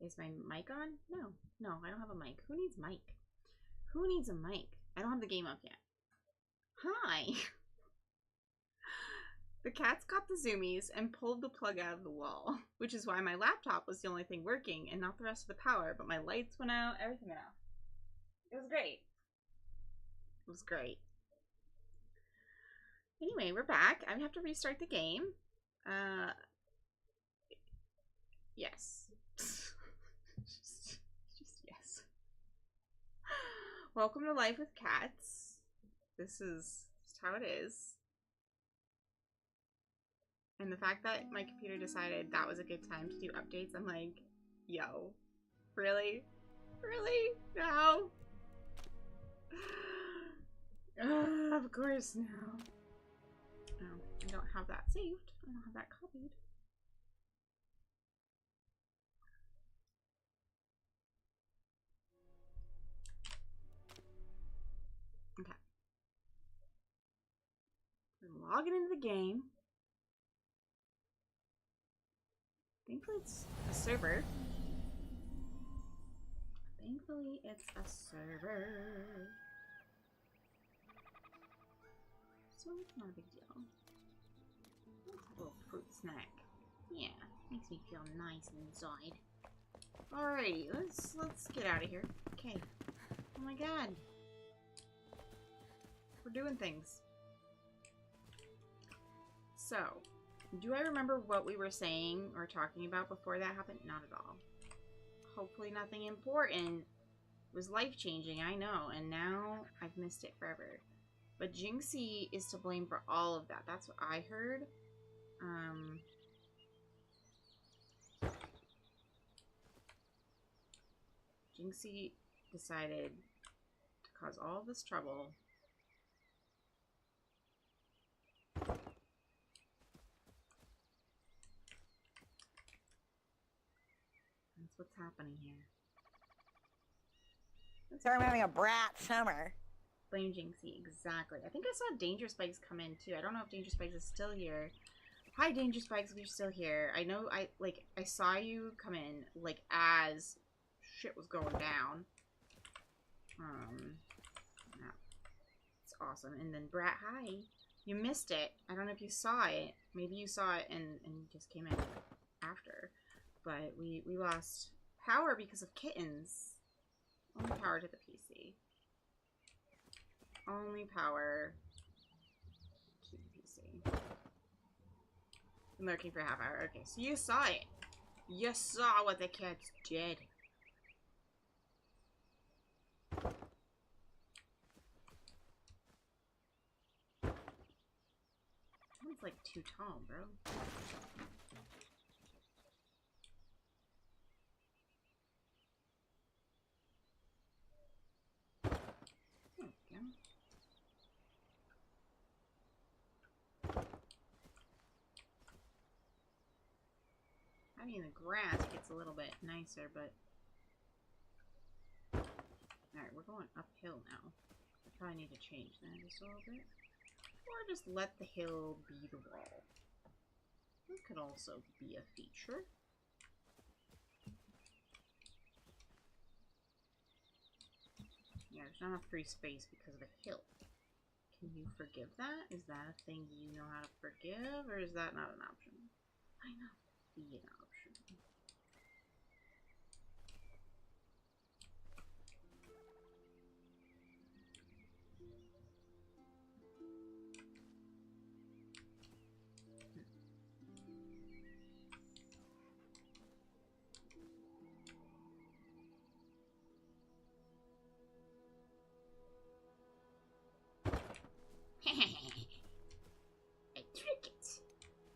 Is my mic on? No. No, I don't have a mic. Who needs mic? Who needs a mic? I don't have the game up yet. Hi! The cats got the zoomies and pulled the plug out of the wall, which is why my laptop was the only thing working and not the rest of the power, but my lights went out, everything went out. It was great. It was great. Anyway, we're back. I have to restart the game. Yes. just yes. Welcome to Life with Cats. This is just how it is. And the fact that my computer decided that was a good time to do updates, I'm like, yo, really? Really? No? Of course, no. No, I don't have that saved. I don't have that copied. Okay. I'm logging into the game. Thankfully, it's a server. Thankfully, it's a server. So it's not a big deal. Let's have a little fruit snack. Yeah, makes me feel nice inside. Alrighty, let's get out of here. Okay. Oh my god. We're doing things. So, do I remember what we were saying or talking about before that happened? Not at all. Hopefully nothing important. It was life-changing, I know, and now I've missed it forever. But Jinxie is to blame for all of that. That's what I heard. Jinxie decided to cause all this trouble. That's what's happening here. So I'm having a brat summer. Blame Jinxie, exactly. I think I saw Danger Spikes come in too. I don't know if Danger Spikes is still here. Hi Danger Spikes, if you're still here. I know I saw you come in like as shit was going down. Yeah. It's awesome. And then Brat, hi. You missed it. I don't know if you saw it. Maybe you saw it and just came in after. But we lost power because of kittens. Only power to the PC. Only power to the PC. I'm lurking for a half hour. Okay, so you saw it. You saw what the cats did. Sounds like too tall, bro. I mean, the grass gets a little bit nicer, but... Alright, we're going uphill now. I probably need to change that just a little bit. Or just let the hill be the wall. That could also be a feature. Yeah, there's not enough free space because of the hill. Can you forgive that? Is that a thing you know how to forgive, or is that not an option? I know. Be an option.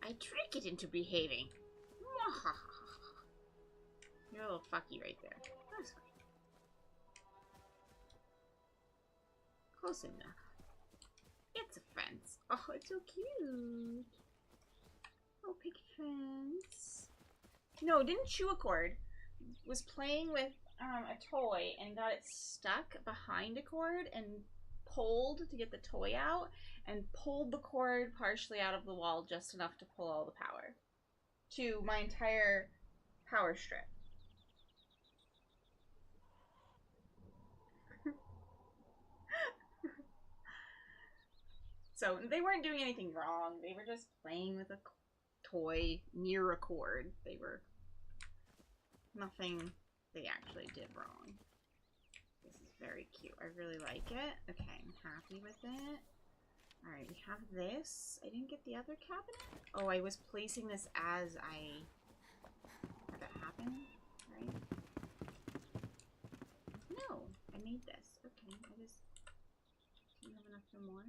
I trick it into behaving. You're a little fucky right there. That's fine. Close enough. It's a fence. Oh, it's so cute. Oh, picket fence. No, didn't chew a cord. Was playing with a toy and got it stuck behind a cord and pulled to get the toy out and pulled the cord partially out of the wall just enough to pull all the power to my entire power strip. So they weren't doing anything wrong. They were just playing with a toy near a cord. They were nothing they actually did wrong. This is very cute. I really like it. Okay, I'm happy with it. Alright, we have this. I didn't get the other cabinet. Oh, I was placing this as I had it happen, right? No, I made this. Okay, I just didn't have enough for more.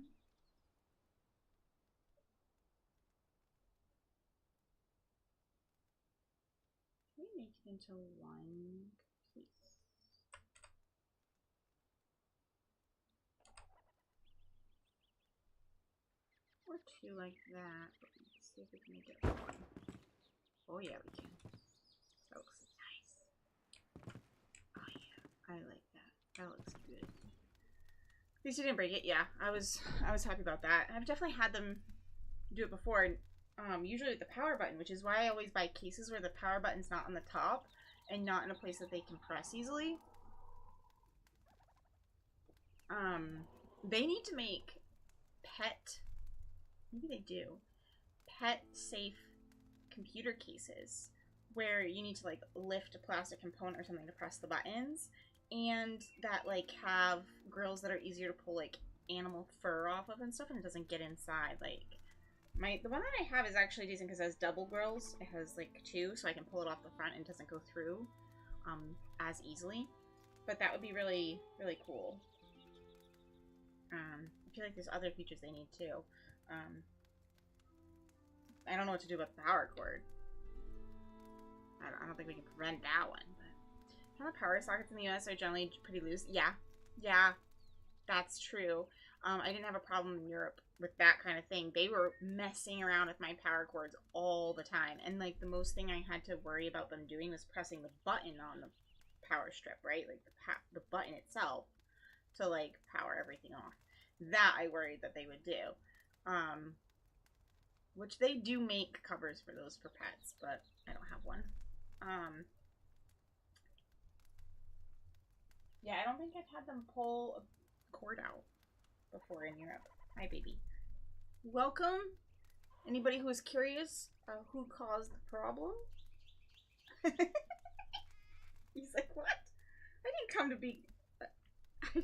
Can we make it into one piece? Or two like that. Let's see if we can make it one. Oh yeah, we can. That looks nice. Oh yeah, I like that. That looks good. At least you didn't break it. Yeah, I was happy about that. I've definitely had them do it before. Usually with the power button, which is why I always buy cases where the power button's not on the top and not in a place that they can press easily. They need to make pet, maybe they do, pet safe computer cases where you need to like lift a plastic component or something to press the buttons, and that like have grills that are easier to pull like animal fur off of and stuff, and it doesn't get inside. Like the one that I have is actually decent because it has double grills. It has like two, so I can pull it off the front and it doesn't go through as easily. But that would be really, really cool. I feel like there's other features they need too. I don't know what to do about the power cord. I don't think we can prevent that one. But the power sockets in the US are generally pretty loose. Yeah, that's true. I didn't have a problem in Europe with that kind of thing. They were messing around with my power cords all the time. And like the most thing I had to worry about them doing was pressing the button on the power strip, right? Like the button itself to like power everything off. That I worried that they would do. Which they do make covers for those for pets, but I don't have one. Yeah, I don't think I've had them pull a cord out before in Europe. Hi, baby. Welcome. Anybody who is curious who caused the problem? He's like, what? I didn't come to be... I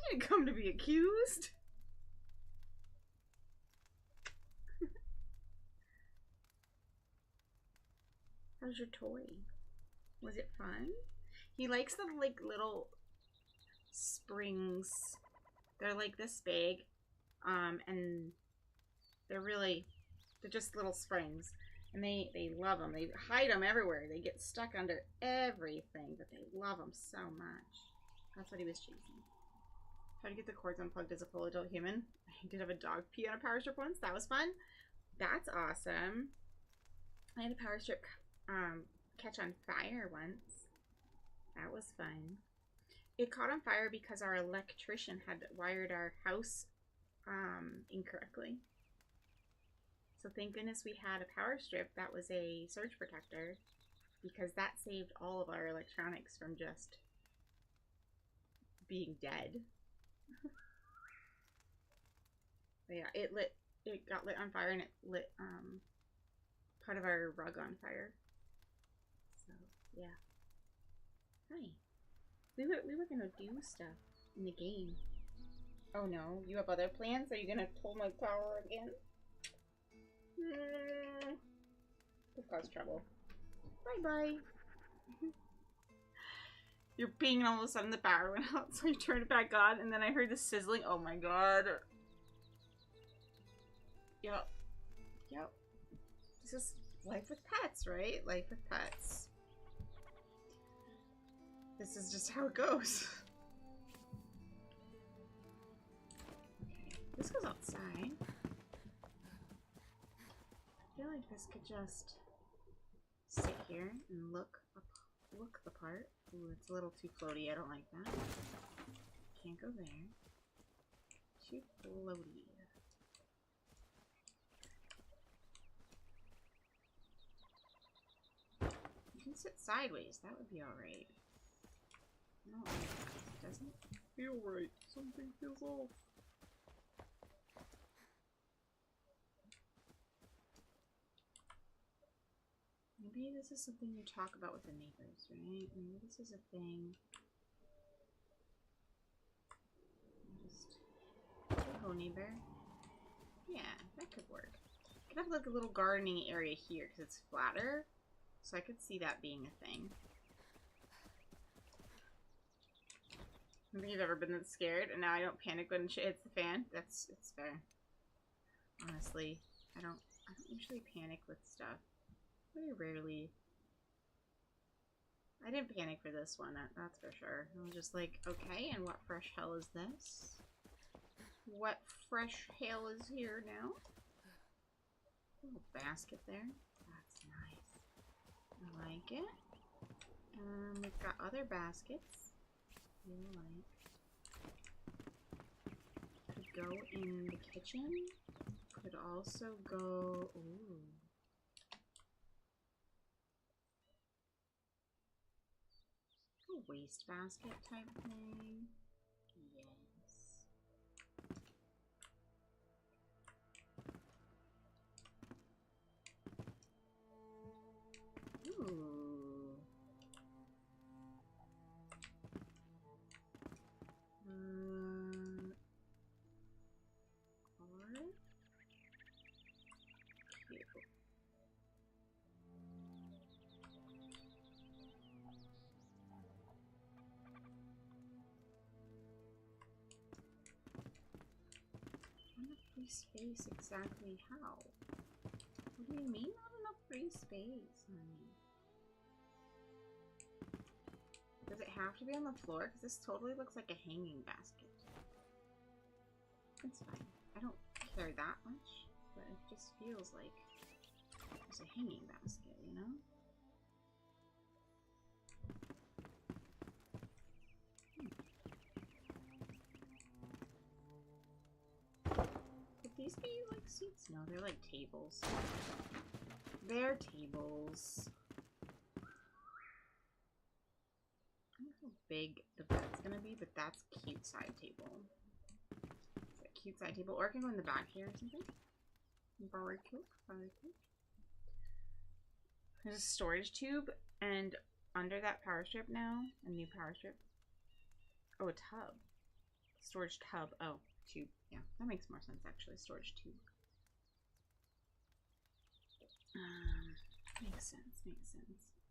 didn't come to be accused. How's your toy? Was it fun? He likes the like little springs. They're like this big. And they're just little springs. And they love them. They hide them everywhere. They get stuck under everything, but they love them so much. That's what he was chasing. How to get the cords unplugged as a full adult human. I did have a dog pee on a power strip once. That was fun. That's awesome. I had a power strip catch on fire once. That was fun. It caught on fire because our electrician had wired our house incorrectly. So thank goodness we had a power strip that was a surge protector, because that saved all of our electronics from just being dead. But yeah, it got lit on fire, and it lit part of our rug on fire. So yeah. Hi. We were gonna do stuff in the game. Oh no, you have other plans? Are you gonna pull my power again? This caused trouble. Bye-bye. You're peeing and all of a sudden the power went out, so you turned it back on, and then I heard the sizzling. Oh my god. Yep. Yep. This is life with pets, right? Life with pets. This is just how it goes. Okay, this goes outside. I feel like this could just sit here and look the part. Ooh, it's a little too floaty. I don't like that. Can't go there. Too floaty. You can sit sideways. That would be alright. No, it doesn't feel right. Something feels off. Maybe this is something you talk about with the neighbors, right? Maybe this is a thing. Just hello, neighbor. Yeah, that could work. I could have like a little gardening area here because it's flatter, so I could see that being a thing. I don't think you've ever been that scared, and now I don't panic when shit hits the fan. It's fair. Honestly, I don't usually panic with stuff. Very rarely. I didn't panic for this one, that's for sure. I was just like, okay, and what fresh hell is this? What fresh hell is here now? Little basket there. That's nice. I like it. We've got other baskets. Could go in the kitchen. Could also go. Ooh. A waste basket type thing. Yes. Ooh. Free space exactly how? What do you mean not enough free space, honey? Does it have to be on the floor? Because this totally looks like a hanging basket. It's fine. I don't care that much, but it just feels like it's a hanging basket, you know? These be like seats? No, they're like tables. They're tables. I don't know how big the bed's gonna be, but that's a cute side table. It's a cute side table. Or I can go in the back here or something. Barbecue. There's a storage tube, and under that power strip now, a new power strip. Oh, a tub. Storage tub. Oh, tube. Yeah, that makes more sense actually. Storage tube. Makes sense.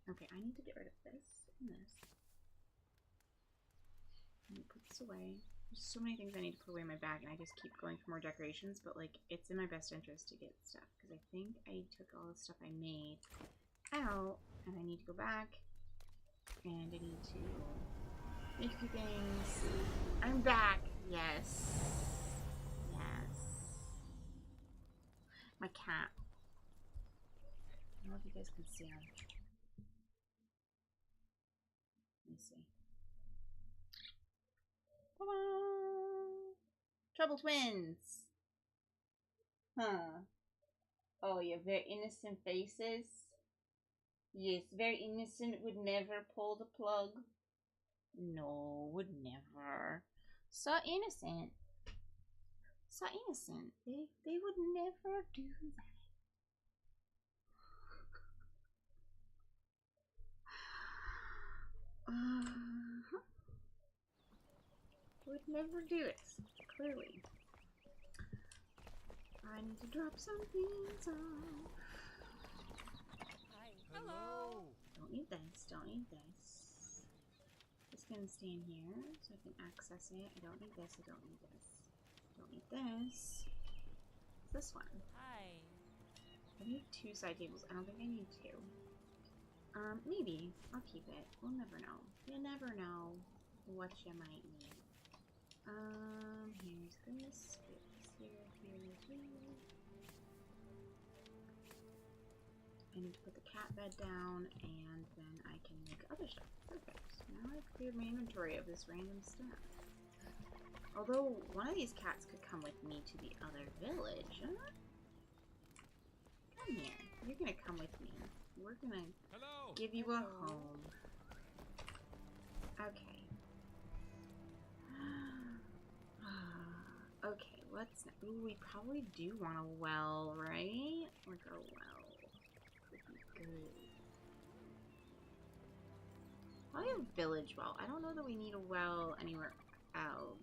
Okay, I need to get rid of this and this. Let me put this away. There's so many things I need to put away in my bag, and I just keep going for more decorations, but like, it's in my best interest to get stuff, because I think I took all the stuff I made out, and I need to go back, and I need to make a few things. I'm back! Yes. My cat. I don't know if you guys can see him. Let me see. Ta-da! Trouble twins! Huh. Oh, yeah, very innocent faces. Yes, very innocent, would never pull the plug. No, would never. So innocent. So innocent. They would never do that. Would never do it. Clearly. I need to drop some things off. Hi. Hello. Don't need this. Just gonna stay in here so I can access it. I don't need this. Don't need this. It's this one. Hi. I need 2 side tables. I don't think I need 2. Maybe. I'll keep it. We'll never know. You never know what you might need. Here's this. Here. I need to put the cat bed down, and then I can make other stuff. Perfect. Now I've cleared my inventory of this random stuff. Although, one of these cats could come with me to the other village, huh? Come here. You're gonna come with me. We're gonna give you a home. Okay. Okay, what's next? Ooh, we probably do want a well, right? Like a well would be good. Probably a village well. I don't know that we need a well anywhere else.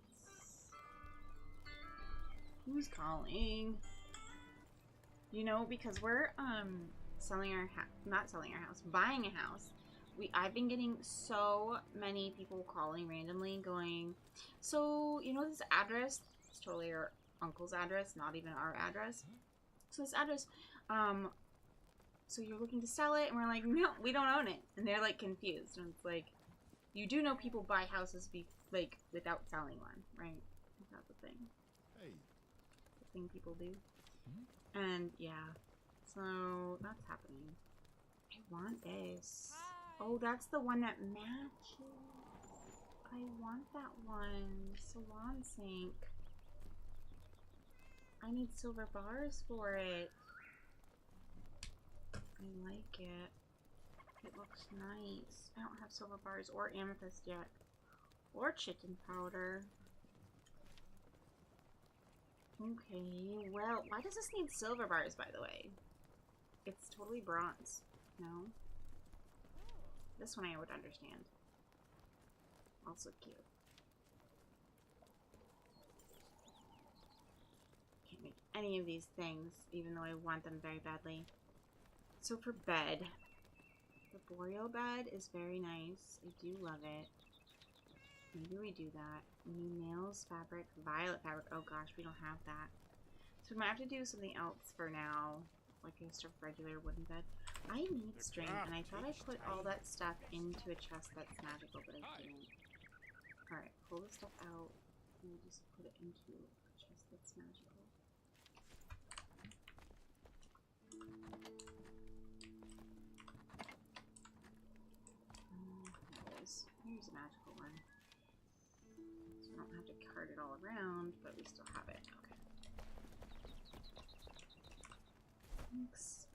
Who's calling? You know, because we're selling our not selling our house, buying a house. I've been getting so many people calling randomly going, so you know this address? It's totally our uncle's address, not even our address. So this address, so you're looking to sell it? And we're like, no, we don't own it. And they're like confused. And it's like, you do know people buy houses like without selling one, right? Is that the thing? Hey. The thing people do. And yeah, so that's happening. I want this. Oh, that's the one that matches. I want that one. Salon sink. I need silver bars for it. I like it. It looks nice. I don't have silver bars or amethyst yet. Or chitin powder. Okay, well, why does this need silver bars, by the way? It's totally bronze. No? This one I would understand. Also cute. Can't make any of these things, even though I want them very badly. So for bed, the boreal bed is very nice. I do love it. Maybe we do that. New nails, fabric, violet fabric. Oh gosh, we don't have that. So we might have to do something else for now. Like just a regular wooden bed. I need string, and I thought I put all that stuff into a chest that's magical, but I didn't. Alright, pull the stuff out, and just put it into a chest that's magical. Here's a magical one. So I don't have to cart it all around, but we still have it. Okay. Thanks.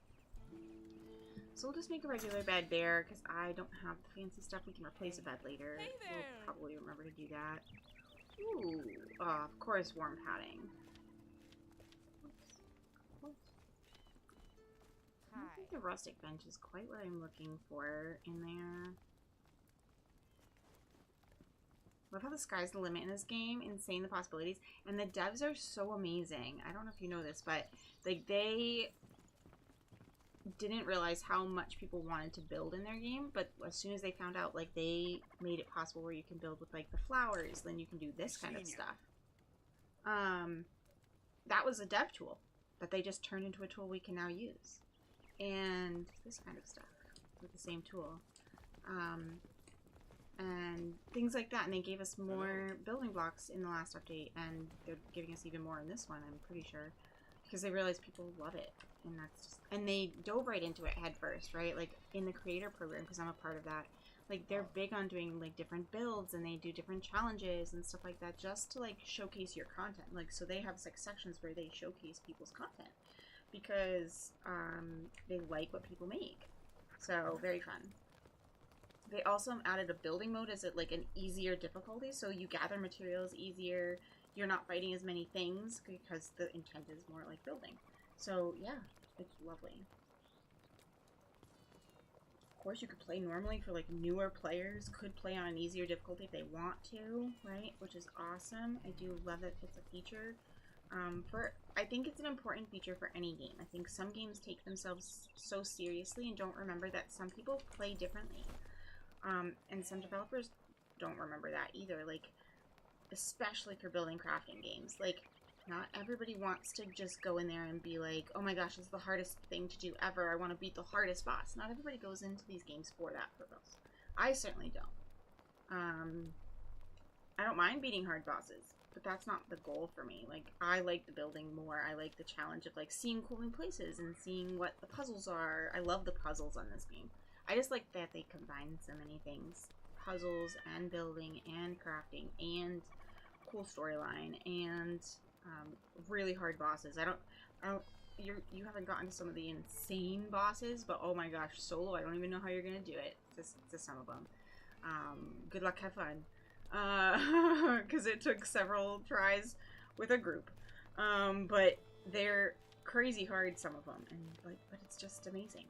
So we'll just make a regular bed there, because I don't have the fancy stuff. We can replace a bed later. Hey there. We'll probably remember to do that. Ooh, of course, warm padding. I don't think the rustic bench is quite what I'm looking for in there. Love how the sky's the limit in this game. Insane the possibilities. And the devs are so amazing. I don't know if you know this, but like they didn't realize how much people wanted to build in their game, but as soon as they found out, like they made it possible where you can build with like the flowers, then you can do this kind of stuff. That was a dev tool that they just turned into a tool we can now use. And this kind of stuff with the same tool. And things like that, and they gave us more building blocks in the last update, and they're giving us even more in this one, I'm pretty sure, because they realize people love it, and that's just, and they dove right into it head first, right? Like in the creator program, because I'm a part of that, like they're big on doing like different builds, and they do different challenges and stuff like that, just to like showcase your content. Like, so they have like sections where they showcase people's content because they like what people make. So very fun. They also added a building mode as like an easier difficulty, so you gather materials easier. You're not fighting as many things because the intent is more like building. So yeah, it's lovely. Of course, you could play normally for like newer players. Could play on an easier difficulty if they want to, right? Which is awesome. I do love that it's a feature. I think it's an important feature for any game. I think some games take themselves so seriously and don't remember that some people play differently. And some developers don't remember that either, like, especially for building crafting games. Like, not everybody wants to just go in there and be like, oh my gosh, this is the hardest thing to do ever, I want to beat the hardest boss. Not everybody goes into these games for that purpose. I certainly don't. I don't mind beating hard bosses, but that's not the goal for me. Like, I like the building more. I like the challenge of, like, seeing cool new places and seeing what the puzzles are. I love the puzzles on this game. I just like that they combine so many things. Puzzles and building and crafting and cool storyline and really hard bosses. You haven't gotten to some of the insane bosses, but oh my gosh, solo, I don't even know how you're gonna do it. To some of them. Good luck, have fun. Because it took several tries with a group. But they're crazy hard, some of them, and but it's just amazing.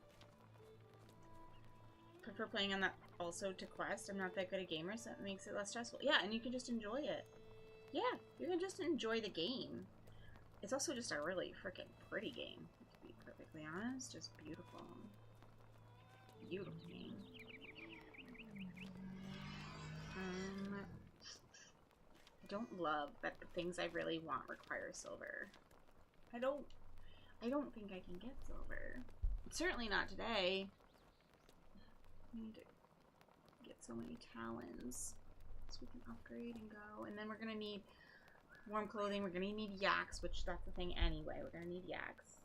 prefer playing on that also to quest. I'm not that good a gamer, so that makes it less stressful. Yeah, and you can just enjoy it. Yeah, you can just enjoy the game. It's also just a really freaking pretty game, to be perfectly honest. Just beautiful. Beautiful game. I don't love that the things I really want require silver. I don't think I can get silver. Certainly not today. I need to get so many talons so we can upgrade and go. And then we're gonna need warm clothing. We're gonna need yaks, which that's the thing anyway. We're gonna need yaks.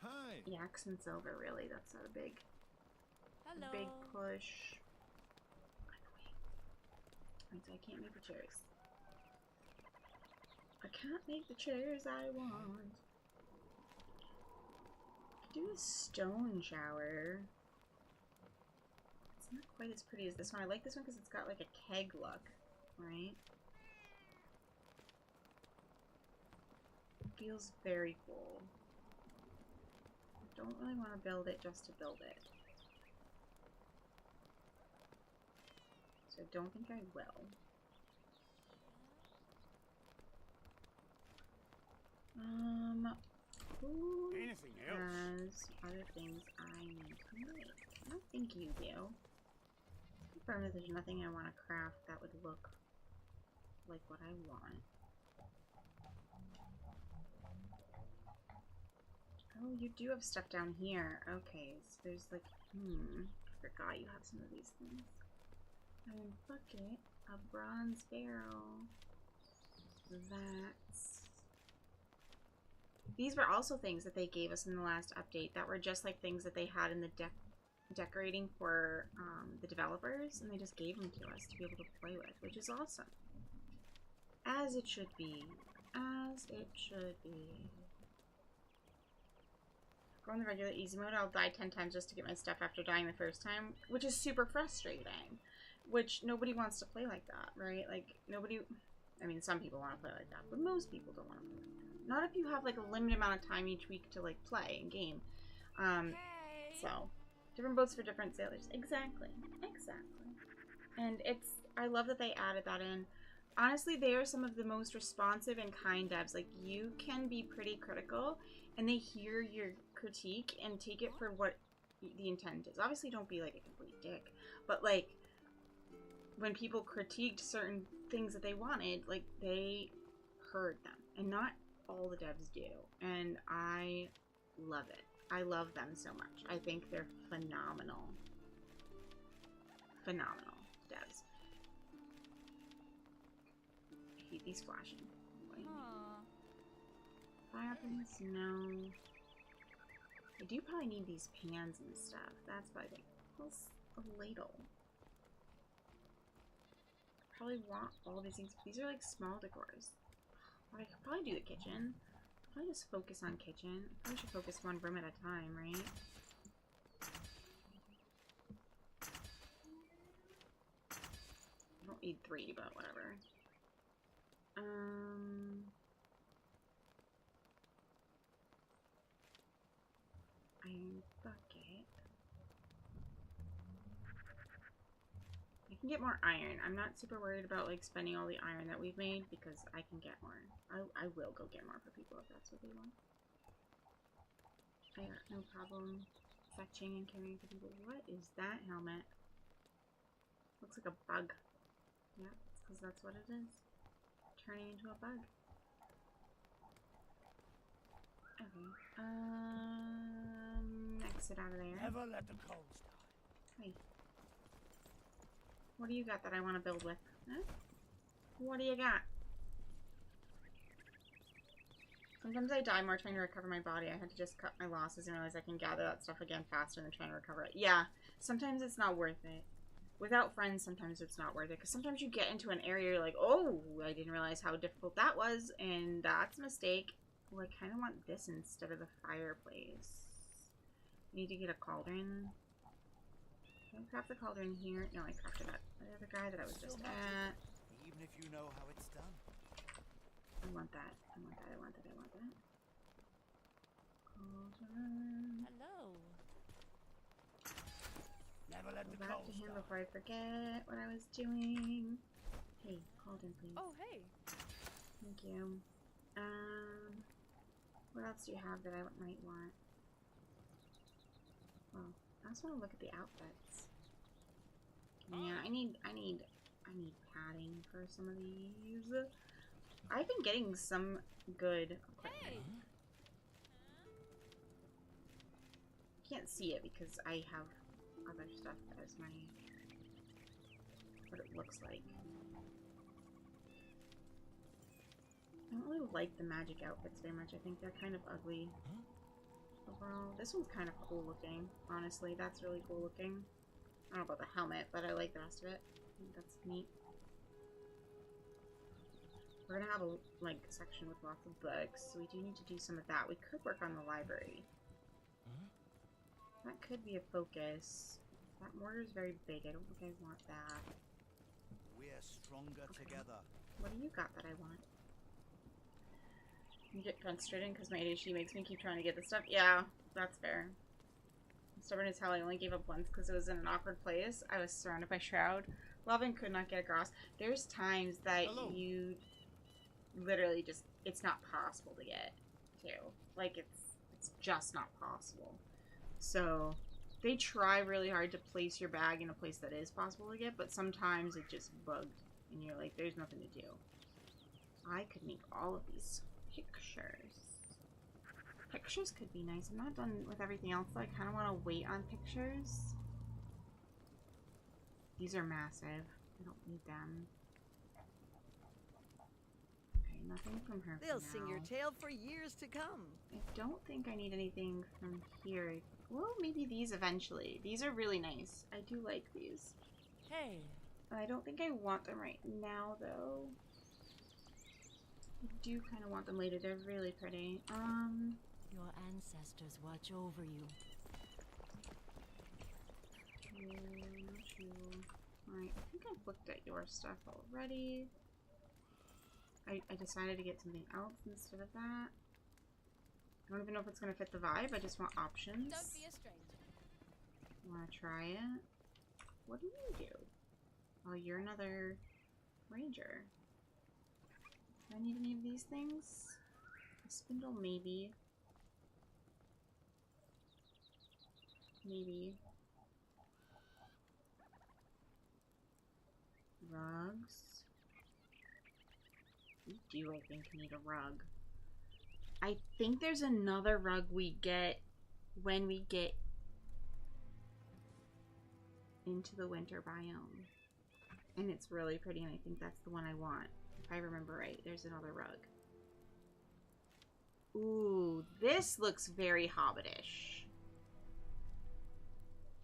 Hi. Yaks and silver, really. That's a big, Hello. big push. Right, so I can't make the chairs. I can't make the chairs I want. I could do a stone shower. It's not quite as pretty as this one. I like this one because it's got like a keg look, right? It feels very cool. I don't really want to build it just to build it. So I don't think I will. Who Anything else? has other things I need to make? I don't think you do. Confirm that there's nothing I want to craft that would look like what I want. Oh, you do have stuff down here. Okay, so there's like, I forgot you have some of these things. Iron bucket, a bronze barrel. These were also things that they gave us in the last update that were just like things that they had in the decorating for the developers, and they just gave them to us to be able to play with, which is awesome. As it should be. As it should be. Go on the regular easy mode, I'll die 10 times just to get my stuff after dying the first time, which is super frustrating. Which nobody wants to play like that, right? Like, nobody... I mean, some people want to play like that, but most people don't want to play like that. Not if you have, like, a limited amount of time each week to, like, play and game. So, different boats for different sailors. Exactly. Exactly. And it's... I love that they added that in. Honestly, they are some of the most responsive and kind devs. Like, you can be pretty critical, and they hear your critique and take it for what the intent is. Obviously, don't be, like, a complete dick. But, like... when people critiqued certain things that they wanted, like, they heard them. And not all the devs do. And I love it. I love them so much. I think they're phenomenal. Phenomenal devs. I hate these flashing. Fireplace? No. I do probably need these pans and stuff. That's probably the... Plus a ladle. Probably want all these things. These are like small decors. But I could probably do the kitchen. Probably just focus on kitchen. I probably should focus one room at a time, right? I don't need 3, but whatever. Iron bucket. I can get more iron. I'm not super worried about like spending all the iron that we've made because I can get more. I will go get more for people if that's what they want. I got no problem fetching and carrying for people. What is that helmet? Looks like a bug. Yeah, it's because that's what it is. Turning into a bug. Okay. Exit out of there. Never let the cold start. Hey. What do you got that I want to build with? Huh? What do you got? Sometimes I die more trying to recover my body. I had to just cut my losses and realize I can gather that stuff again faster than trying to recover it. Yeah, sometimes it's not worth it. Without friends, sometimes it's not worth it. Because sometimes you get into an area, you're like, oh, I didn't realize how difficult that was. And that's a mistake. Well, I kind of want this instead of the fireplace. I need to get a cauldron. Can I craft the cauldron here? No, I crafted that. The other guy that I was just at. Even if you know how it's done. I want that. I want that. I want that. I want that. Cauldron. Hello. Let Go the back coals to him die. before I forget what I was doing. Hey, hold in, please. Oh, hey. Thank you. What else do you have that I might want? Well, I also want to look at the outfits. Yeah, I need padding for some of these. I've been getting some good equipment. Hey. Can't see it because I have other stuff as my what it looks like. I don't really like the magic outfits very much. I think they're kind of ugly. Overall, this one's kind of cool looking. Honestly, that's really cool looking. I don't know about the helmet, but I like the rest of it. I think that's neat. We're gonna have a like section with lots of books, so we do need to do some of that. We could work on the library. That could be a focus. That mortar is very big. I don't think I want that. We're stronger together. What do you got that I want? You get frustrated because my ADHD makes me keep trying to get the stuff. Yeah, that's fair. I'm stubborn as hell. I only gave up once because it was in an awkward place. I was surrounded by Shroud. Love and could not get across. There's times that you literally just, it's not possible to get to. Like, it's just not possible. So, they try really hard to place your bag in a place that is possible to get, but sometimes it just bugged. And you're like, there's nothing to do. I could make all of these pictures. Pictures could be nice. I'm not done with everything else, so I kind of want to wait on pictures. These are massive. I don't need them. Okay, nothing from her. They'll for sing your now. tale for years to come. I don't think I need anything from here. Well, maybe these eventually. These are really nice. I do like these. Hey. I don't think I want them right now, though. I do kind of want them later. They're really pretty. Your ancestors watch over you. Alright, I think I've looked at your stuff already. I decided to get something else instead of that. I don't even know if it's going to fit the vibe. I just want options. Don't be a stranger. Want to try it? What do you do? Oh, you're another ranger. Do I need any of these things? A spindle, maybe. Maybe. Rugs. We do, I think, need a rug. I think there's another rug we get when we get into the winter biome. And it's really pretty, and I think that's the one I want. If I remember right, there's another rug. Ooh, this looks very Hobbitish.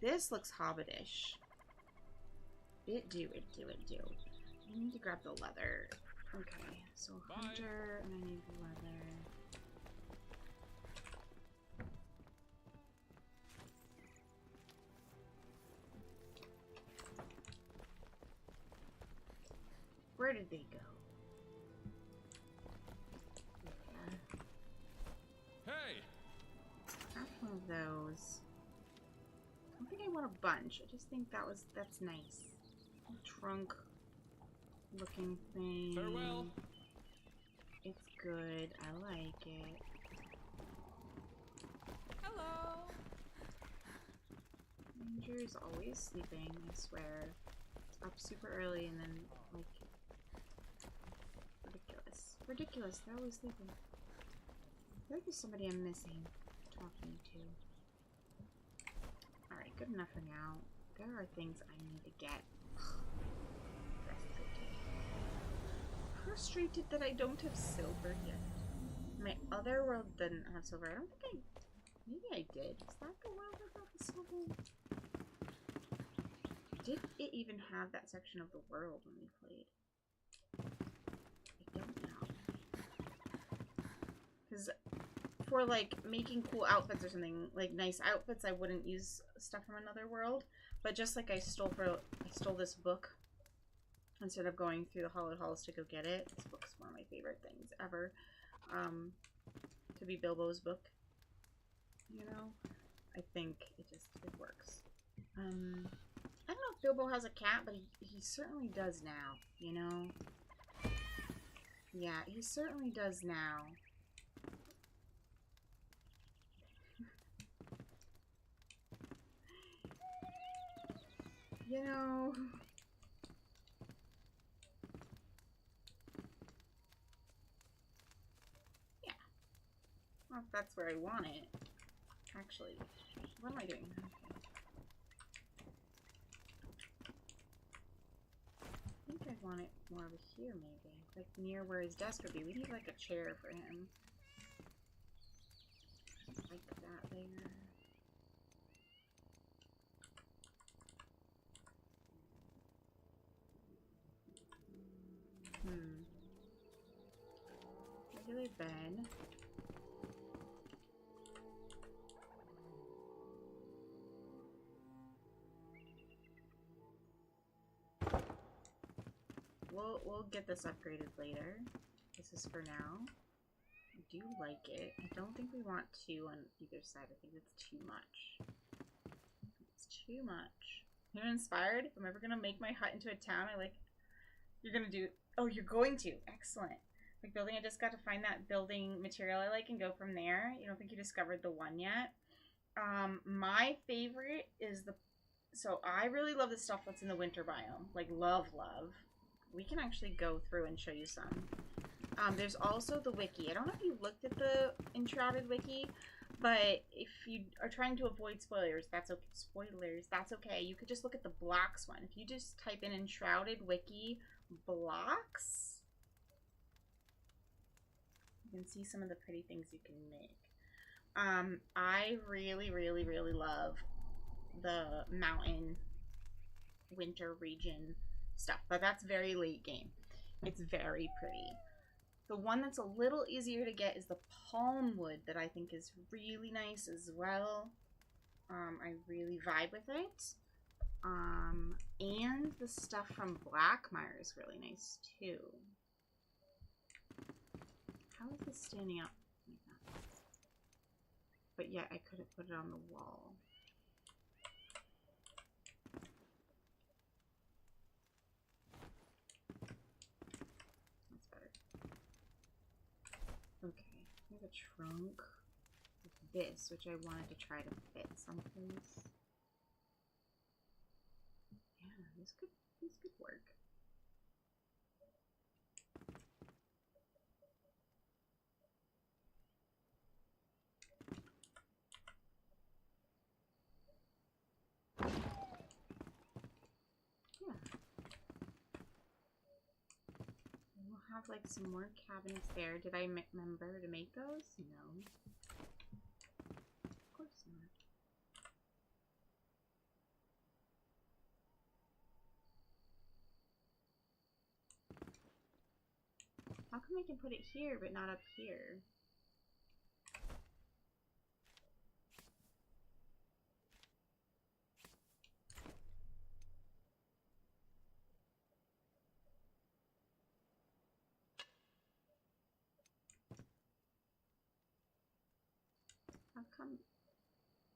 This looks Hobbitish. It do. I need to grab the leather. Okay, so hunter, and I need the leather. Where did they go? Yeah. Hey! Grab one of those. I don't think I want a bunch. I just think that's nice. Trunk looking thing. Farewell! It's good. I like it. Hello. Ranger's always sleeping, I swear. It's up super early and then, like, ridiculous. Ridiculous, they're always sleeping. I feel like there's somebody I'm missing talking to. Alright, good enough for now. There are things I need to get. Frustrated that I don't have silver yet. My other world didn't have silver. I don't think maybe I did. Is that the world that got the silver? Did it even have that section of the world when we played? I don't know. Because for like making cool outfits or something, like nice outfits, I wouldn't use stuff from another world. But just like I stole this book instead of going through the Hollowed Halls to go get it. This book's one of my favorite things ever. To be Bilbo's book. You know? I think it works. Chocobo has a cat, but he certainly does now, you know? Yeah, he certainly does now. You know... Yeah. Well, if that's where I want it. Actually, what am I doing? Okay. I think I want it more over here, maybe. Like, near where his desk would be. We need, like, a chair for him. Like that there. Regular bed. We'll get this upgraded later. This is for now. I do like it. I don't think we want two on either side. I think it's too much. It's too much. You're inspired? If I'm ever gonna make my hut into a town, you're gonna do... Oh, you're going to. Excellent. Like building, I just got to find that building material I like and go from there. You don't think you discovered the one yet? My favorite is the... So I really love the stuff that's in the winter biome. Like, love. We can actually go through and show you some. There's also the wiki. I don't know if you looked at the Enshrouded wiki, but if you are trying to avoid spoilers, that's okay. You could just look at the blocks one. If you just type in Enshrouded wiki blocks, you can see some of the pretty things you can make. I really love the mountain winter region stuff, but that's very late game. It's very pretty. The one that's a little easier to get is the palm wood that I think is really nice as well. I really vibe with it. And the stuff from Blackmire is really nice too. How is this standing up? But yet I couldn't put it on the wall. That's better. Okay, I have a trunk with this, which I wanted to try to fit someplace. Yeah, this could work. We'll have like some more cabinets there. Did I remember to make those? No. Of course not. How come I can put it here but not up here? How come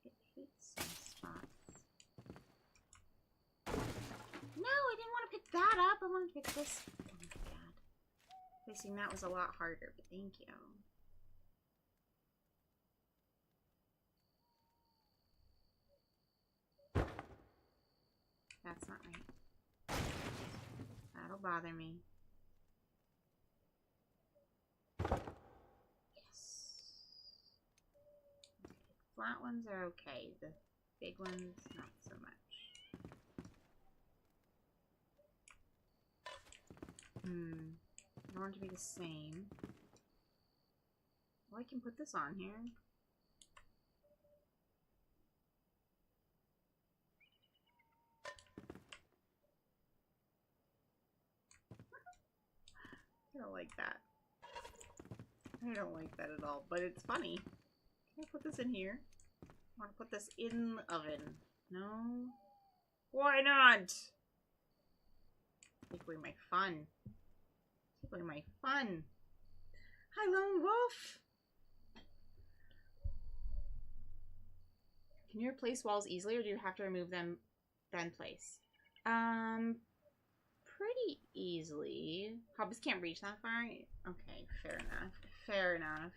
it hits some spots? No, I didn't want to pick that up. I wanted to pick this. Oh my god. Placing that was a lot harder, but thank you. That's not right. That'll bother me. Flat ones are okay. The big ones, not so much. I don't want it to be the same. Well, I can put this on here. I don't like that. I don't like that at all, but it's funny. Can I put this in here? I want to put this in the oven. No? Why not? Take away my fun. Take away my fun. Hi, Lone Wolf! Can you replace walls easily, or do you have to remove them, then place? Pretty easily. Hobbits can't reach that far. Okay, fair enough. Fair enough.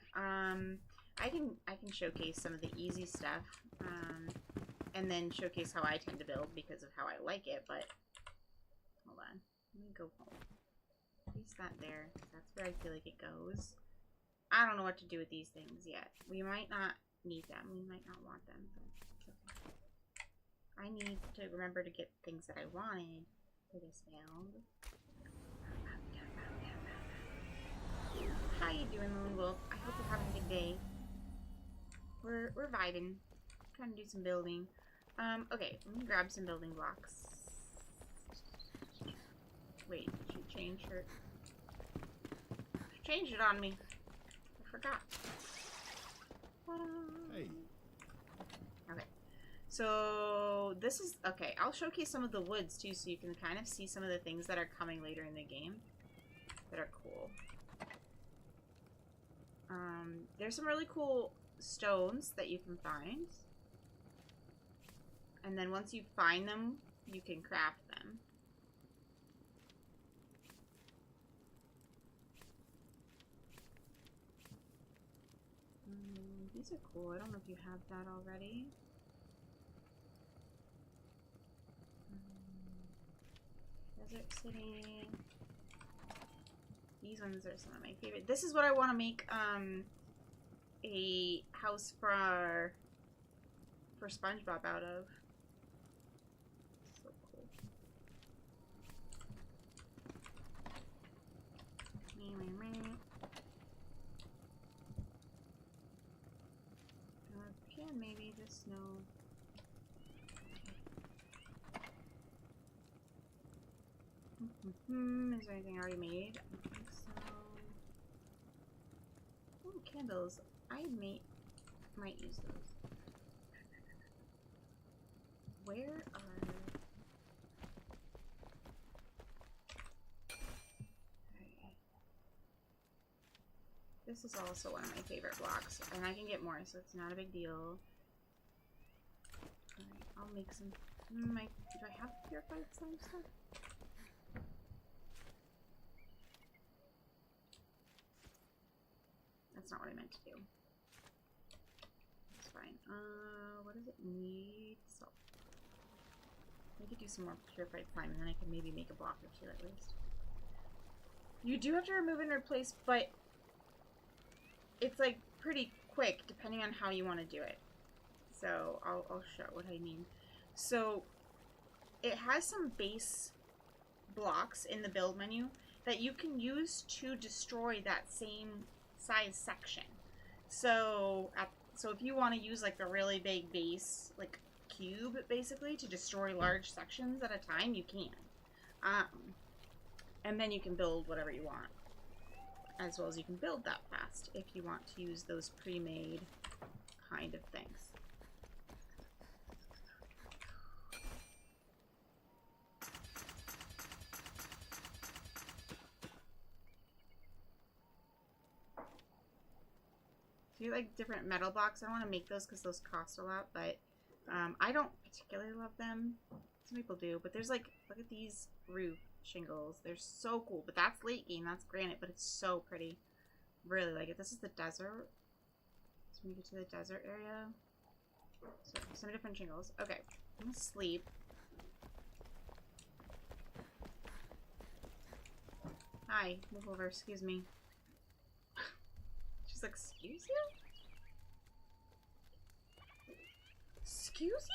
I can showcase some of the easy stuff. And then showcase how I tend to build because of how I like it, but hold on. Let me go home. Place that there. That's where I feel like it goes. I don't know what to do with these things yet. We might not need them. We might not want them, but it's okay. I need to remember to get things that I wanted for this build. How you doing, Lone Wolf? I hope you're having a good day. We're vibing. Trying to do some building. Okay, let me grab some building blocks. Wait, did she change her? She changed it on me. I forgot. Hey. Okay. So, this is... Okay, I'll showcase some of the woods, too, so you can kind of see some of the things that are coming later in the game that are cool. There's some really cool stones that you can find. And then once you find them, you can craft them. These are cool. I don't know if you have that already. Desert City. These ones are some of my favorite. This is what I want to make a house for SpongeBob out of. So cool. Okay, maybe the snow. Is there anything already made? I don't think so. Oh, candles. I might use those. Where are... Okay. This is also one of my favorite blocks, and I can get more, so it's not a big deal. Alright, I'll make some... do I have purified slime stuff? That's not what I meant to do. It's fine. What does it need? Salt. I could do some more purified slime, and then I can maybe make a block or two at least. You do have to remove and replace, but it's like pretty quick depending on how you want to do it. So I'll show what I mean. So it has some base blocks in the build menu that you can use to destroy that same size section. So if you want to use like the really big base, like cube basically, to destroy large sections at a time, you can. And then you can build whatever you want. As well as you can build that fast if you want to use those pre-made kind of things. Do you like different metal blocks? I don't want to make those because those cost a lot, but I don't particularly love them. Some people do, but there's like, look at these roof shingles. They're so cool, but that's late game. That's granite, but it's so pretty. Really like it. This is the desert. So when you get to the desert area. So some different shingles. Okay, I'm gonna sleep. Hi, move over. Excuse me. She's like, excuse you? Excuse you?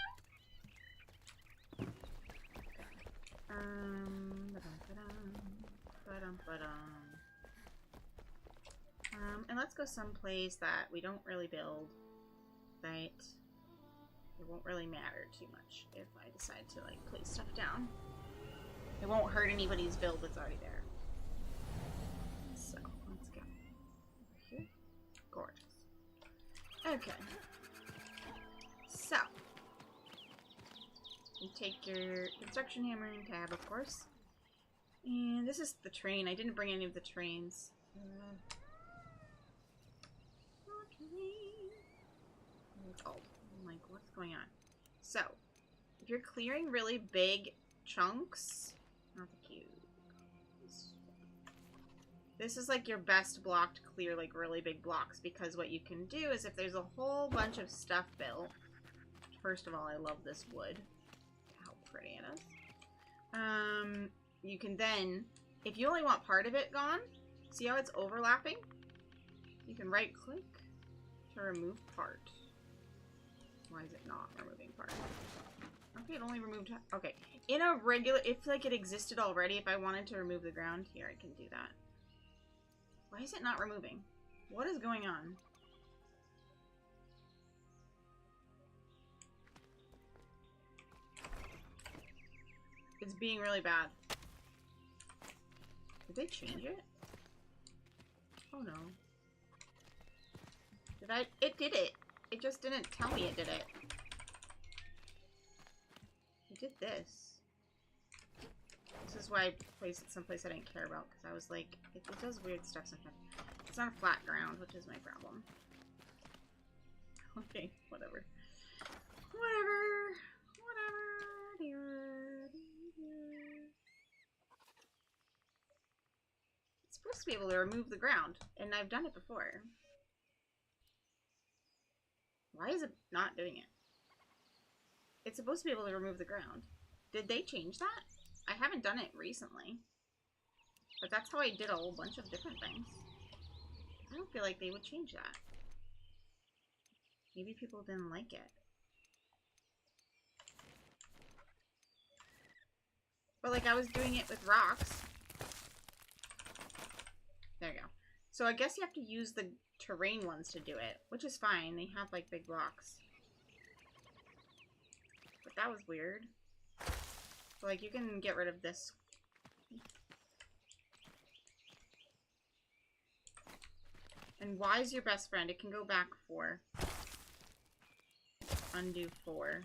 And let's go someplace that we don't really build, right? It won't really matter too much if I decide to like place stuff down. It won't hurt anybody's build that's already there. So let's go over here. Gorgeous. Okay. So you take your construction hammer and tab, of course. And this is the train. I didn't bring any of the trains. It's old. I'm like, what's going on? So, if you're clearing really big chunks. Not the cube. This is like your best block to clear like really big blocks, because what you can do is if there's a whole bunch of stuff built. First of all, I love this wood. How pretty it is. You can then, if you only want part of it gone, see how it's overlapping? You can right click to remove part. Why is it not removing part? Okay, it only removed, okay. In a regular, if like it existed already, if I wanted to remove the ground, here I can do that. Why is it not removing? What is going on? It's being really bad. Did they change it? Oh no. Did I? It did it. It just didn't tell me it did it. It did this. This is why I placed it someplace I didn't care about, because I was like, it does weird stuff sometimes. It's not a flat ground, which is my problem. Okay, whatever. Whatever. It's supposed to be able to remove the ground, and I've done it before. Why is it not doing it? It's supposed to be able to remove the ground. Did they change that? I haven't done it recently. But that's how I did a whole bunch of different things. I don't feel like they would change that. Maybe people didn't like it. But like I was doing it with rocks. There you go. So I guess you have to use the terrain ones to do it, which is fine. They have like big blocks. But that was weird. So like you can get rid of this. And Y is your best friend. It can go back 4. Undo 4.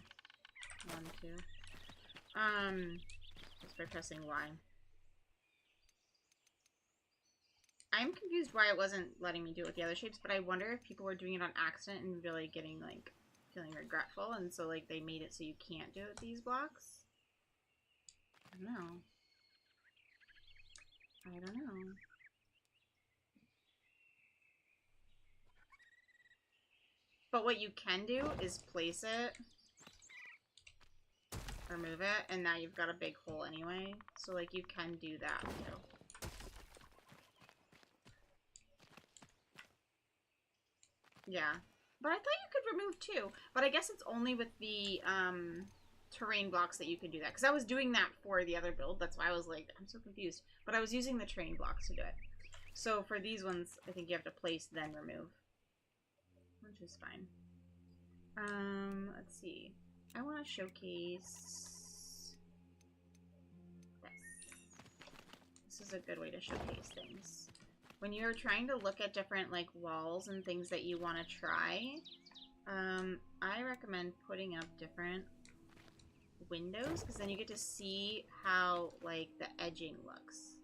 1, 2. Just by pressing Y. I'm confused why it wasn't letting me do it with the other shapes, but I wonder if people were doing it on accident and really getting like feeling regretful, and so like they made it so you can't do it with these blocks. I don't know. I don't know. But what you can do is place it, remove it, and now you've got a big hole anyway. So like you can do that too. Yeah. But I thought you could remove 2. But I guess it's only with the terrain blocks that you can do that. Because I was doing that for the other build. That's why I was like, I'm so confused. But I was using the terrain blocks to do it. So for these ones, I think you have to place, then remove. Which is fine. Let's see. I want to showcase this. This is a good way to showcase things. When you're trying to look at different like walls and things that you want to try, I recommend putting up different windows, because then you get to see how like the edging looks.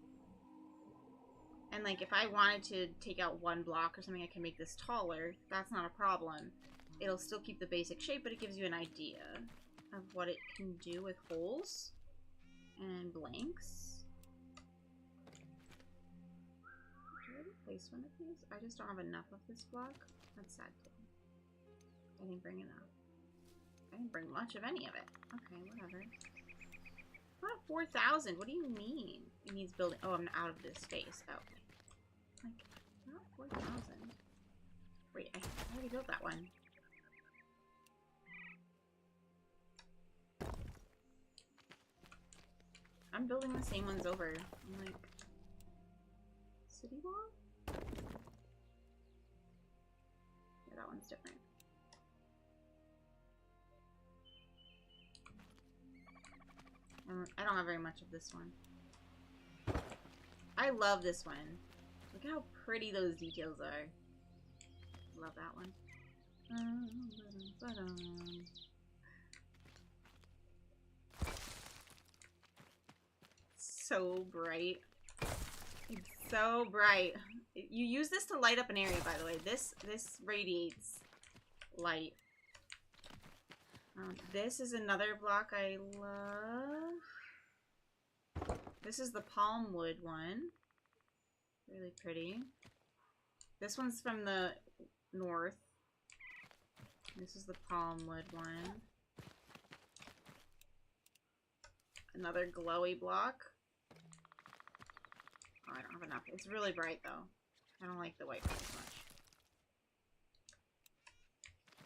And like if I wanted to take out one block or something, I can make this taller. That's not a problem. It'll still keep the basic shape, but it gives you an idea of what it can do with holes and blanks. Did I already place one of these? I just don't have enough of this block. That's sad too. I didn't bring enough. I didn't bring much of any of it. Okay, whatever. Not 4,000. What do you mean? It needs building. Oh, I'm out of this space. Oh. Like, not 4,000. Wait, I already built that one. I'm building the same ones over. I'm like, city wall? Yeah, that one's different. I don't have very much of this one. I love this one. Look how pretty those details are. Love that one. So bright. It's so bright. You use this to light up an area, by the way. This radiates light. This is another block I love. This is the palm wood one. Really pretty. This one's from the north. This is the palm wood one. Another glowy block. Oh, I don't have enough. It's really bright though. I don't like the white one as much.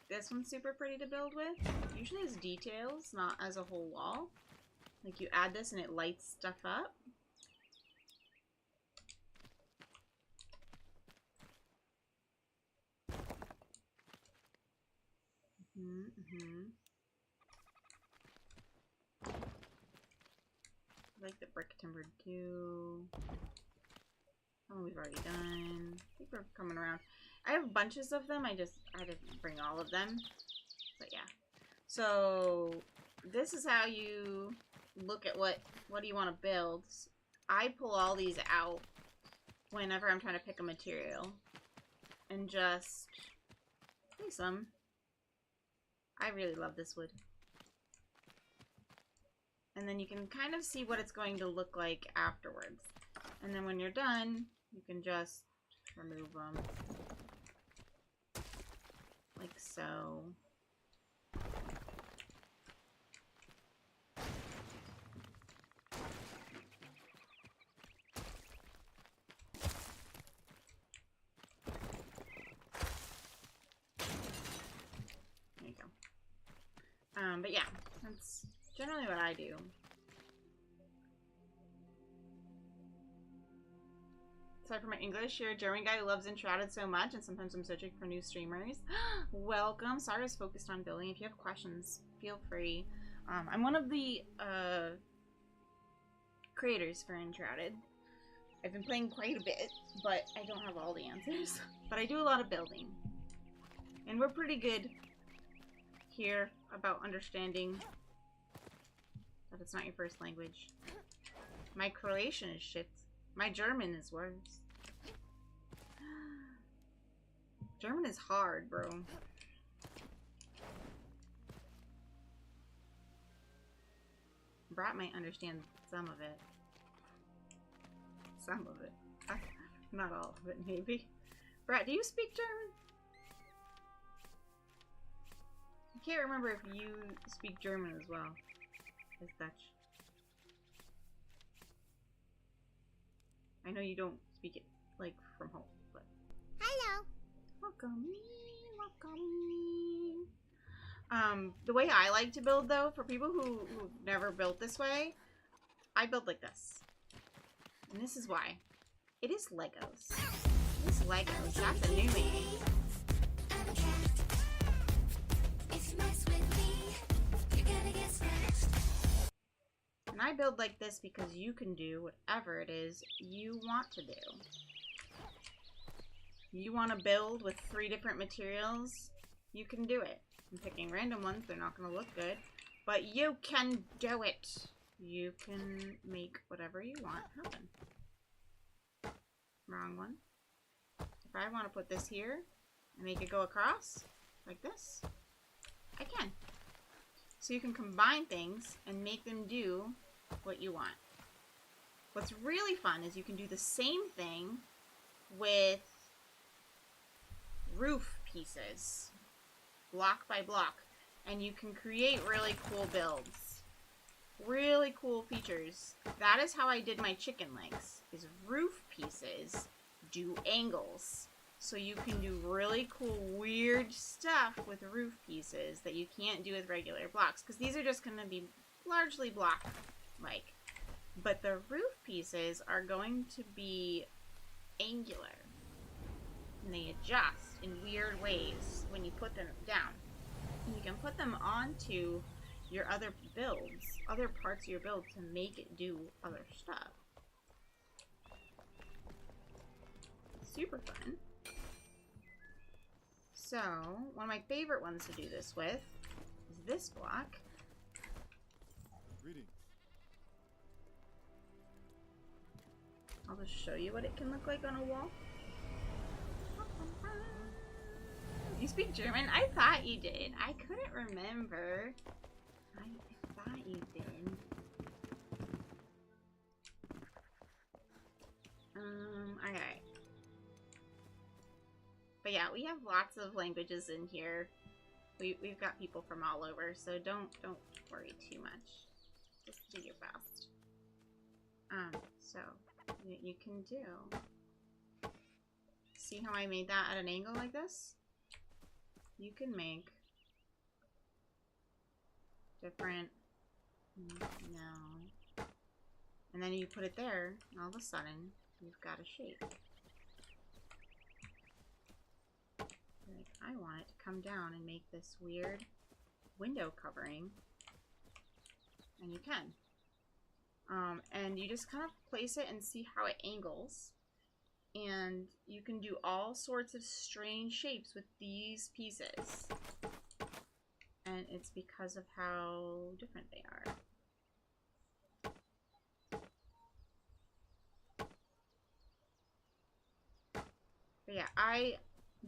This one's super pretty to build with. Usually as details, not as a whole wall. Like you add this and it lights stuff up. I like the brick timbered too. Oh, we've already done. I think we're coming around. I have bunches of them. I didn't bring all of them. But yeah. So this is how you look at what do you want to build. I pull all these out whenever I'm trying to pick a material and just place them. I really love this wood. And then you can kind of see what it's going to look like afterwards. And then when you're done, you can just remove them. Like so. There you go. But yeah, that's generally what I do. Sorry for my English. You're a German guy who loves Enshrouded so much, and sometimes I'm searching for new streamers. Welcome. Sarah's focused on building. If you have questions, feel free. I'm one of the creators for Enshrouded. I've been playing quite a bit, but I don't have all the answers. But I do a lot of building. And we're pretty good here about understanding that it's not your first language. My Croatian is shit. My German is worse. German is hard, bro. Brat might understand some of it. Some of it. Not all of it, maybe. Brat, do you speak German? I can't remember if you speak German as well as Dutch. I know you don't speak it, like, from home, but... Hello. Welcome. The way I like to build, though, for people who've never built this way, I build like this. And this is why. It is Legos. It is Legos. That's a new me. And I build like this because you can do whatever it is you want to do. You want to build with 3 different materials, you can do it. I'm picking random ones, they're not going to look good, but you can do it. You can make whatever you want happen. Wrong one. If I want to put this here and make it go across, like this, I can. So you can combine things and make them do what you want. What's really fun is you can do the same thing with roof pieces, block by block, and you can create really cool builds, really cool features. That is how I did my chicken legs, is roof pieces do angles. So you can do really cool, weird stuff with roof pieces that you can't do with regular blocks, because these are just going to be largely block-like. But the roof pieces are going to be angular. And they adjust in weird ways when you put them down. And you can put them onto your other builds, other parts of your build, to make it do other stuff. Super fun. So, one of my favorite ones to do this with is this block. Reading. I'll just show you what it can look like on a wall. You speak German? I thought you did. I couldn't remember. I thought you did. we have lots of languages in here. We've got people from all over, so don't worry too much. Just do your best. So you can do. See how I made that at an angle like this? You can make different no. And then you put it there, and all of a sudden you've got a shape. Like, I want it to come down and make this weird window covering. And you can. And you just kind of place it and see how it angles. And you can do all sorts of strange shapes with these pieces. And it's because of how different they are. But yeah, I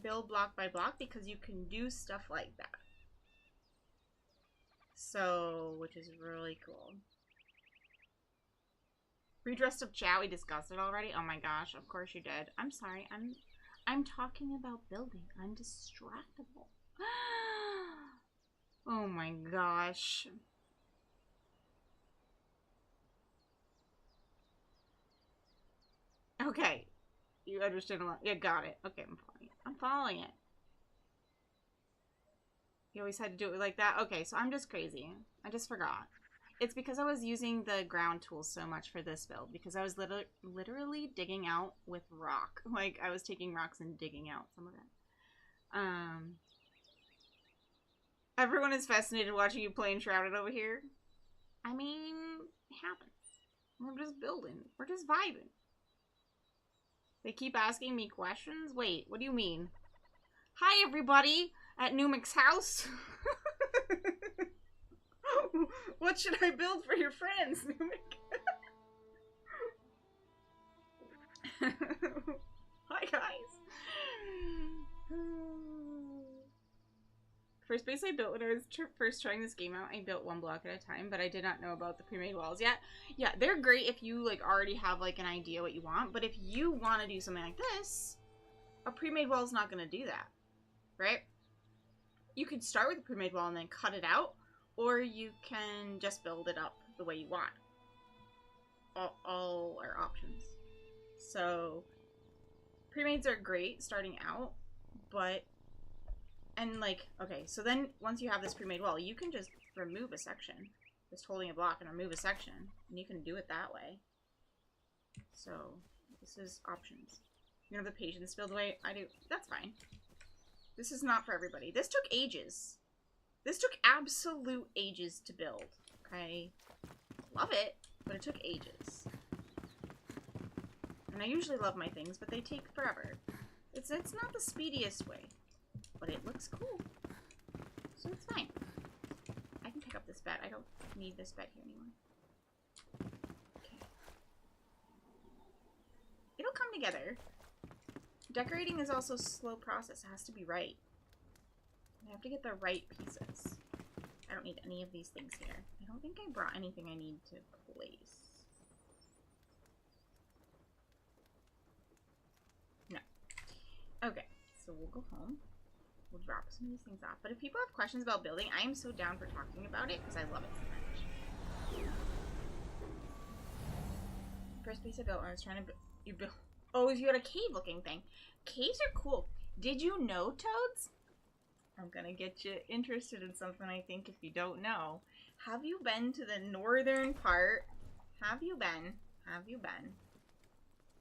build block by block because you can do stuff like that. So, which is really cool. Redressed of chat, we discussed it already. Oh my gosh, of course you did. I'm sorry, I'm talking about building. I'm distractible. Oh my gosh. Okay. You understand a lot. Yeah, got it. Okay, I'm following it. I'm following it. You always had to do it like that? Okay, so I'm just crazy. I just forgot. It's because I was using the ground tools so much for this build. Because I was literally digging out with rock. Like, I was taking rocks and digging out some of it. Everyone is fascinated watching you play Enshrouded over here. I mean, it happens. We're just building. We're just vibing. They keep asking me questions? Wait, what do you mean? Hi, everybody at Numic's house. What should I build for your friends, Numic? Hi, guys. First base I built when I was first trying this game out, I built one block at a time, but I did not know about the pre-made walls yet. Yeah, they're great if you like already have like an idea what you want, but if you want to do something like this, a pre-made wall is not going to do that, right? You could start with a pre-made wall and then cut it out, or you can just build it up the way you want. All are options. So, pre-mades are great starting out, but and like, okay, so then once you have this pre-made wall, you can just remove a section. Just holding a block and remove a section. And you can do it that way. So, this is options. You don't have the patience to build the way I do. That's fine. This is not for everybody. This took ages. This took absolute ages to build. Okay? Love it, but it took ages. And I usually love my things, but they take forever. It's not the speediest way. But it looks cool. So it's fine. I can pick up this bed. I don't need this bed here anymore. Okay. It'll come together. Decorating is also a slow process. It has to be right. I have to get the right pieces. I don't need any of these things here. I don't think I brought anything I need to place. No. Okay. So we'll go home. We'll drop some of these things off. But if people have questions about building, I am so down for talking about it because I love it so much. First piece I built when I was trying to build. Oh, you had a cave looking thing. Caves are cool. Did you know, Toads? I'm gonna get you interested in something I think if you don't know. Have you been to the northern part? Have you been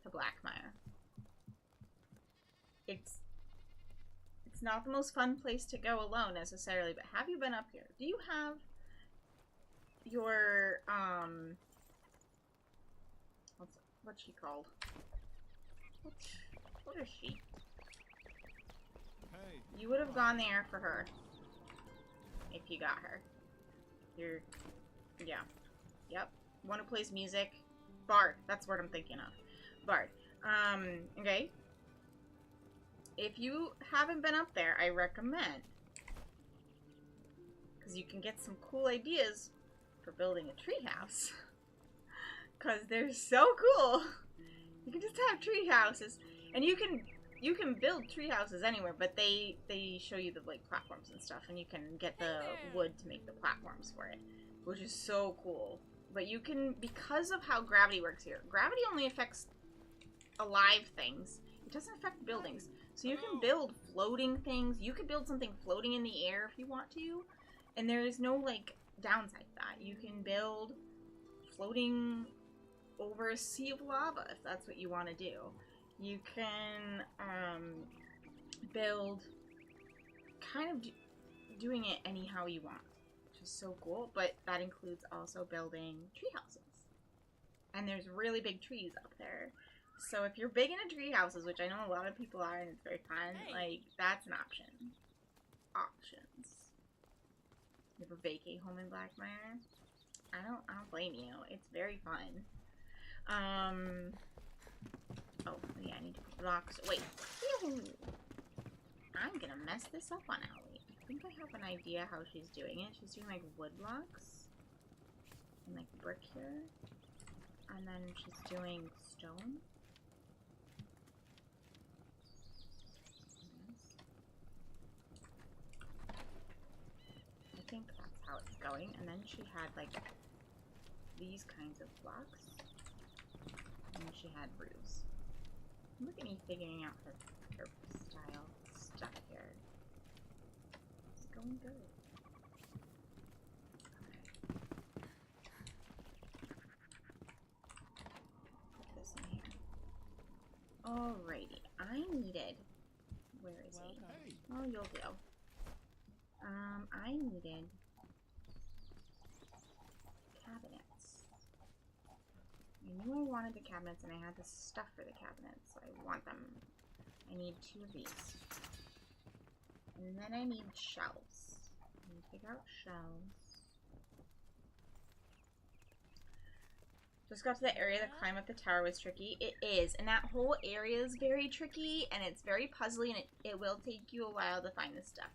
to Blackmire? It's not the most fun place to go alone necessarily, but have you been up here? Do you have your, what's she called? What is she? Hey. You would have gone there for her. If you got her. Yeah. Yep. One who plays music. Bard. That's what I'm thinking of. Bard. Okay. If you haven't been up there, I recommend. Because you can get some cool ideas for building a treehouse. Because they're so cool. You can just have tree houses. And you can you can build tree houses anywhere, but they show you the like platforms and stuff, and you can get the wood to make the platforms for it, which is so cool. But you can, because of how gravity works here, gravity only affects alive things. It doesn't affect buildings. So you can build floating things. You could build something floating in the air if you want to, and there is no like downside to that. You can build floating over a sea of lava if that's what you want to do. You can build kind of doing it anyhow you want, which is so cool. But that includes also building tree houses. And there's really big trees up there. So if you're big into tree houses, which I know a lot of people are and it's very fun, like that's an option. Options. You have a vacay home in Blackmire? I don't blame you. It's very fun. Oh, yeah, I need to put blocks. Wait. Ew. I'm gonna mess this up on Allie. I think I have an idea how she's doing it. She's doing like wood blocks and like brick here. And then she's doing stone. I think that's how it's going. And then she had like these kinds of blocks. And then she had roofs. Look at me figuring out her style stuff here. It's going good. Okay. Put this in here. Alrighty. I needed. Where is he? Oh, you'll do. I needed cabinets. I knew I wanted the cabinets and I had the stuff for the cabinets, so I want them. I need 2 of these. And then I need shelves. I need to figure out shelves. Just got to the area that climb up the tower was tricky. It is, and that whole area is very tricky and it's very puzzly and it will take you a while to find this stuff.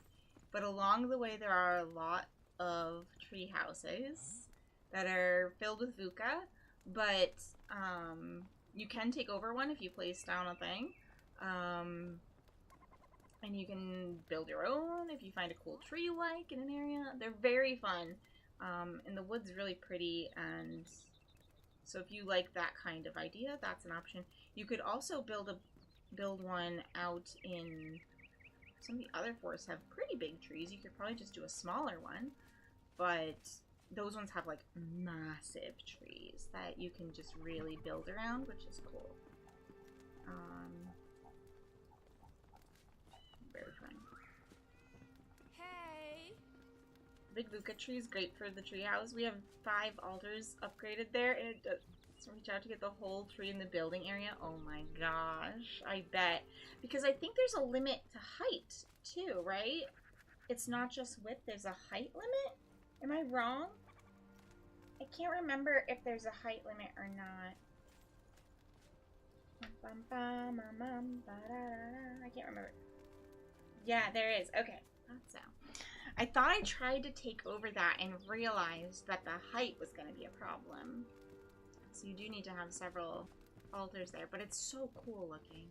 But along the way there are a lot of tree houses that are filled with VUCA. But you can take over one if you place down a thing. And you can build your own if you find a cool tree you like in an area. They're very fun. And the wood's really pretty. And so if you like that kind of idea, that's an option. You could also build one out in some of the other forests have pretty big trees. You could probably just do a smaller one. But those ones have like massive trees that you can just really build around, which is cool. Very fun. Hey! Big VUCA tree is great for the treehouse. We have 5 altars upgraded there, and it does reach out to get the whole tree in the building area. Oh my gosh, I bet. Because I think there's a limit to height too, right? It's not just width, there's a height limit? Am I wrong? I can't remember if there's a height limit or not. I can't remember. Yeah, there is. Okay. Thought so. I thought I tried to take over that and realized that the height was going to be a problem. So you do need to have several altars there, but it's so cool looking.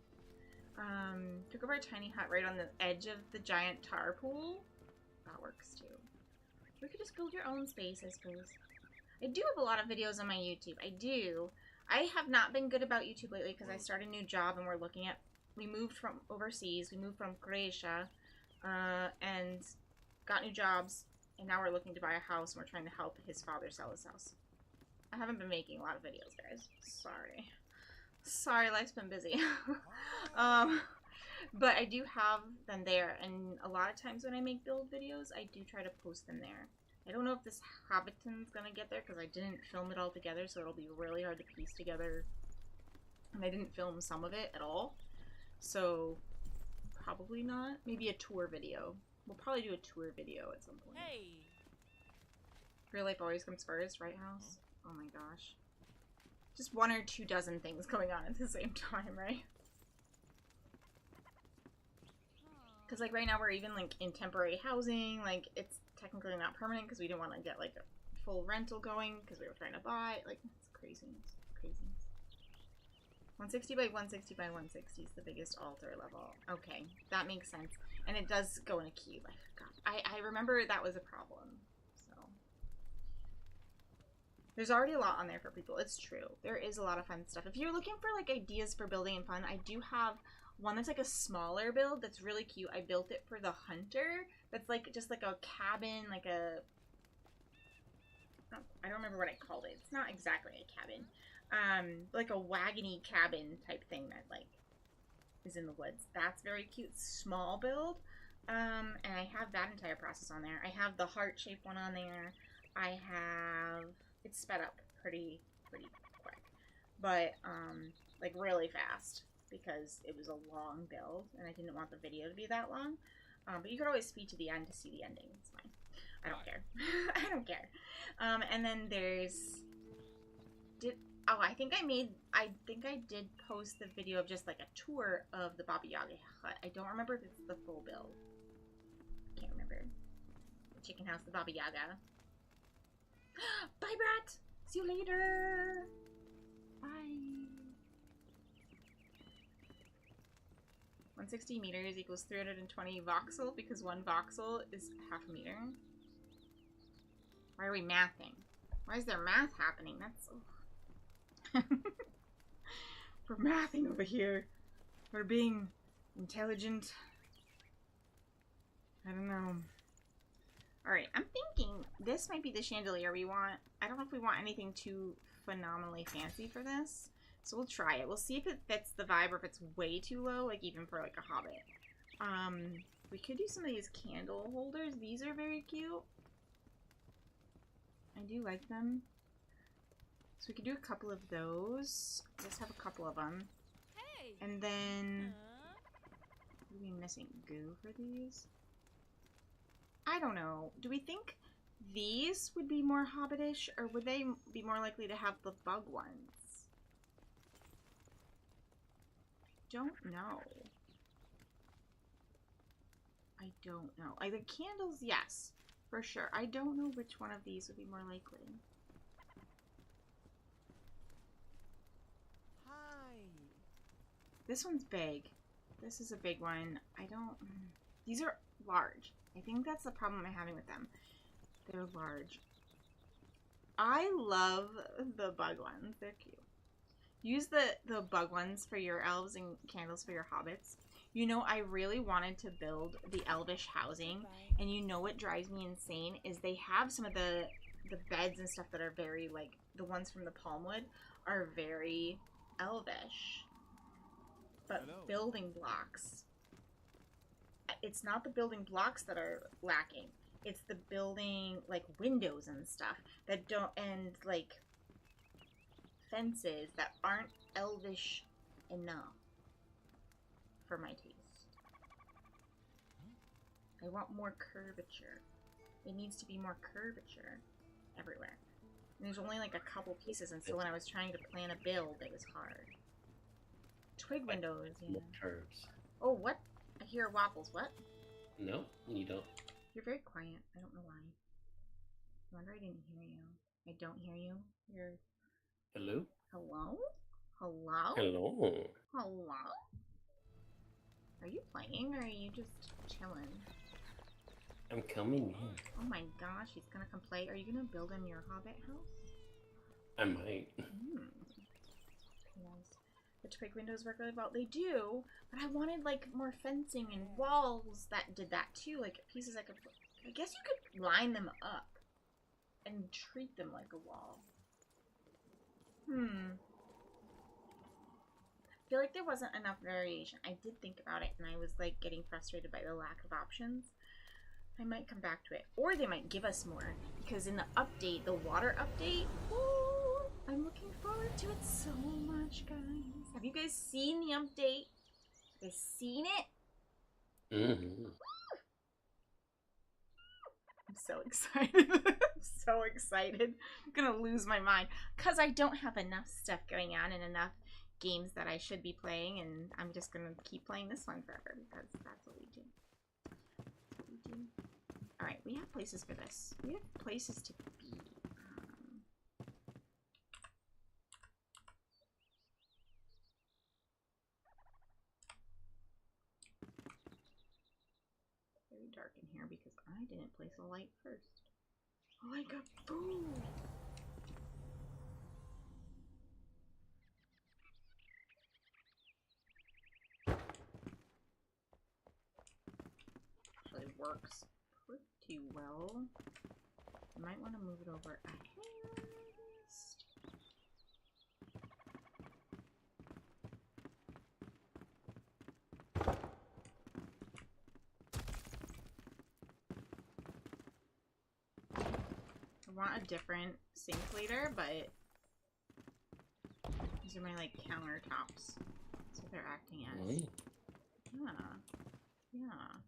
Took over a tiny hut right on the edge of the giant tar pool. That works too. We could just build your own space, I suppose. I do have a lot of videos on my YouTube. I do. I have not been good about YouTube lately because I started a new job and we moved from overseas. We moved from Croatia and got new jobs. And now we're looking to buy a house and we're trying to help his father sell his house. I haven't been making a lot of videos, guys. Sorry. Sorry, life's been busy. But I do have them there. And a lot of times when I make build videos, I do try to post them there. I don't know if this Hobbiton's gonna get there because I didn't film it all together, so it'll be really hard to piece together. And I didn't film some of it at all. So, probably not. Maybe a tour video. We'll probably do a tour video at some point. Hey! Real life always comes first, right, house? Oh my gosh. Just 1 or 2 dozen things going on at the same time, right? Because, like, right now we're even, like, in temporary housing. Like, it's technically not permanent because we didn't want to get, like, a full rental going because we were trying to buy. Like, it's craziness. Craziness. 160 by 160 by 160 is the biggest altar level. Okay, that makes sense. And it does go in a cube. I forgot. I remember that was a problem. So there's already a lot on there for people. It's true. There is a lot of fun stuff. If you're looking for like ideas for building and fun, I do have one that's like a smaller build that's really cute. I built it for the hunter. That's like just like a cabin, like a... I don't remember what I called it. It's not exactly a cabin. Like a wagony cabin type thing that like is in the woods. That's very cute. Small build. And I have that entire process on there. I have the heart-shaped one on there. I have... It's sped up pretty quick. But, like really fast. Because it was a long build. And I didn't want the video to be that long. But you could always speed to the end to see the ending. It's fine. I don't care. I don't care. And then there's... Oh, I think I did post the video of just like a tour of the Baba Yaga hut. I don't remember if it's the full build. Can't remember. The chicken house, the Baba Yaga. Bye, Brat! See you later! Bye! 160 meters equals 320 voxel because 1 voxel is half a meter. Why are we mathing? Why is there math happening? That's... Oh. We're mathing over here. We're being intelligent. I don't know. Alright, I'm thinking this might be the chandelier we want. I don't know if we want anything too phenomenally fancy for this. So we'll try it. We'll see if it fits the vibe or if it's way too low, like even for like a Hobbit. We could do some of these candle holders. These are very cute. I do like them. So we could do a couple of those. Let's have a couple of them. Hey. And then... Are we missing goo for these? I don't know. Do we think these would be more Hobbitish, or would they be more likely to have the bug ones? Don't know. I don't know. The candles, yes, for sure. I don't know which one of these would be more likely. This one's big. This is a big one. I don't... These are large. I think that's the problem I'm having with them. They're large. I love the bug ones. They're cute. Use the bug ones for your elves and candles for your hobbits. You know, I really wanted to build the elvish housing. And you know what drives me insane is they have some of the beds and stuff that are very, like, the ones from the Palmwood are very elvish. But building blocks, it's not the building blocks that are lacking. It's the building, like, windows and stuff that don't, and, like, fences that aren't elvish enough for my taste. I want more curvature. It needs to be more curvature everywhere. And there's only, like, a couple pieces, and so when I was trying to plan a build, it was hard. Twig windows, yeah. Curves. Oh, what? I hear waffles. What? No, you don't. You're very quiet. I don't know why. I wonder I didn't hear you. I don't hear you. You're... Hello? Hello? Hello? Hello? Hello? Are you playing or are you just chilling? I'm coming in. Oh my gosh, he's gonna come play. Are you gonna build in your Hobbit house? I might. Yes. The twig windows work really well. They do, but I wanted like more fencing and walls that did that too. Like pieces I could put. I guess you could line them up and treat them like a wall. I feel like there wasn't enough variation. I did think about it and I was like getting frustrated by the lack of options. I might come back to it. Or they might give us more. Because in the update, the water update, ooh, I'm looking forward to it so much, guys. Have you guys seen the update? Have you guys seen it? Mm-hmm. I'm so excited. I'm so excited. I'm gonna lose my mind. Because I don't have enough stuff going on and enough games that I should be playing. And I'm just gonna keep playing this one forever. Because that's what we do. Alright, we have places for this. We have places to be. dark in here because I didn't place a light first. Oh, I got food! Actually works pretty well. I might want to move it over a hair. I want a different sink later, but these are my like countertops. That's what they're acting as. Yeah. Yeah.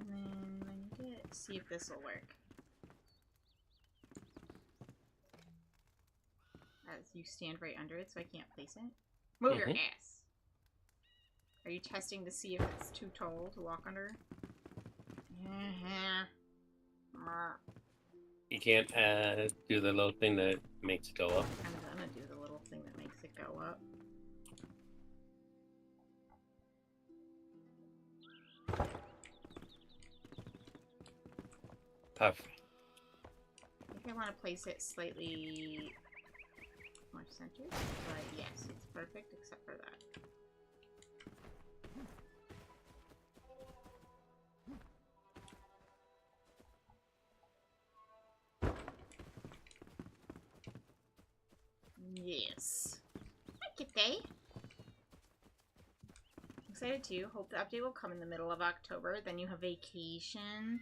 And then I need to see if this will work. As you stand right under it so I can't place it. Move your ass! Are you testing to see if it's too tall to walk under? You can't do the little thing that makes it go up. I'm gonna do the little thing that makes it go up. Perfect. I think I want to place it slightly more centered, but yes, it's perfect except for that. Yes. Hi, Kitty. Excited too. Hope the update will come in the middle of October. Then you have vacation.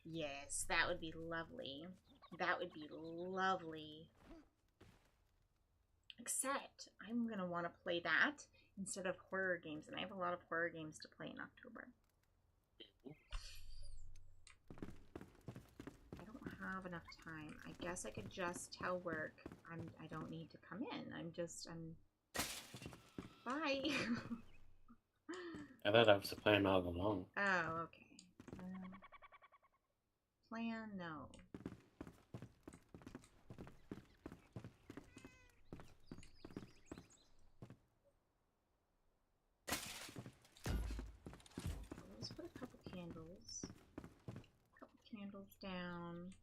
Yes, that would be lovely. That would be lovely. Except, I'm gonna want to play that instead of horror games, and I have a lot of horror games to play in October. I don't have enough time. I guess I could just tell work I don't need to come in. Bye! I thought that was the plan all along. Oh, okay. Plan? No. Let's put a couple candles. A couple candles down.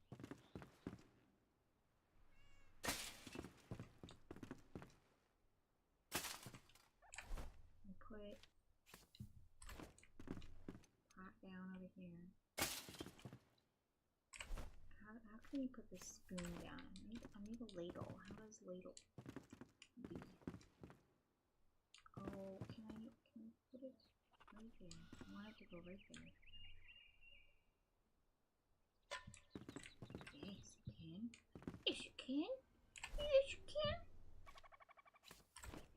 And put pot down over here. How can you put this spoon down? I need a ladle. How does ladle be? Oh, can I put it right there? I want it to go right there. Yes, you can. Yes, you can. Yes, you can.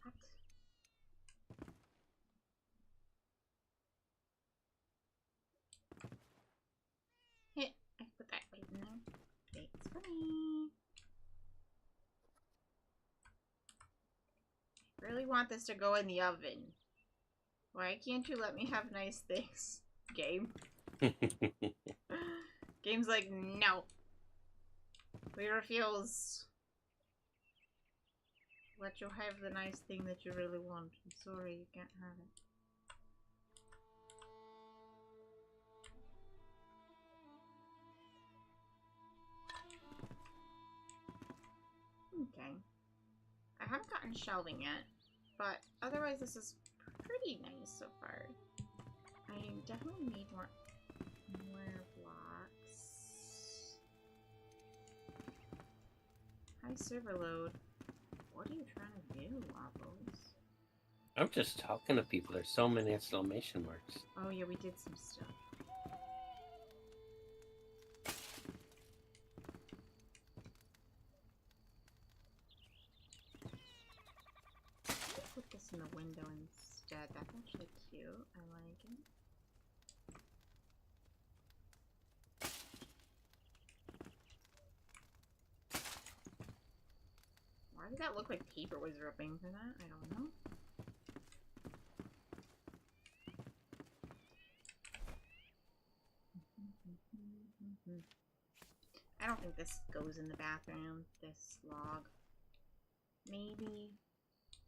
What? Yeah, I can put that right in there. Thanks for me. I really want this to go in the oven. Why can't you let me have nice things? Game. Game's like, no. We refuse. Let you have the nice thing that you really want. I'm sorry, you can't have it. Okay. I haven't gotten shelving yet, but otherwise this is pretty nice so far. I definitely need more blocks. High server load. What are you trying to do, Waffles? I'm just talking to people. There's so many exclamation marks. Oh yeah, we did some stuff. Put this in the window instead. That's actually cute. I like it. Why did that look like paper was ripping for that? I don't know. I don't think this goes in the bathroom, this log. Maybe.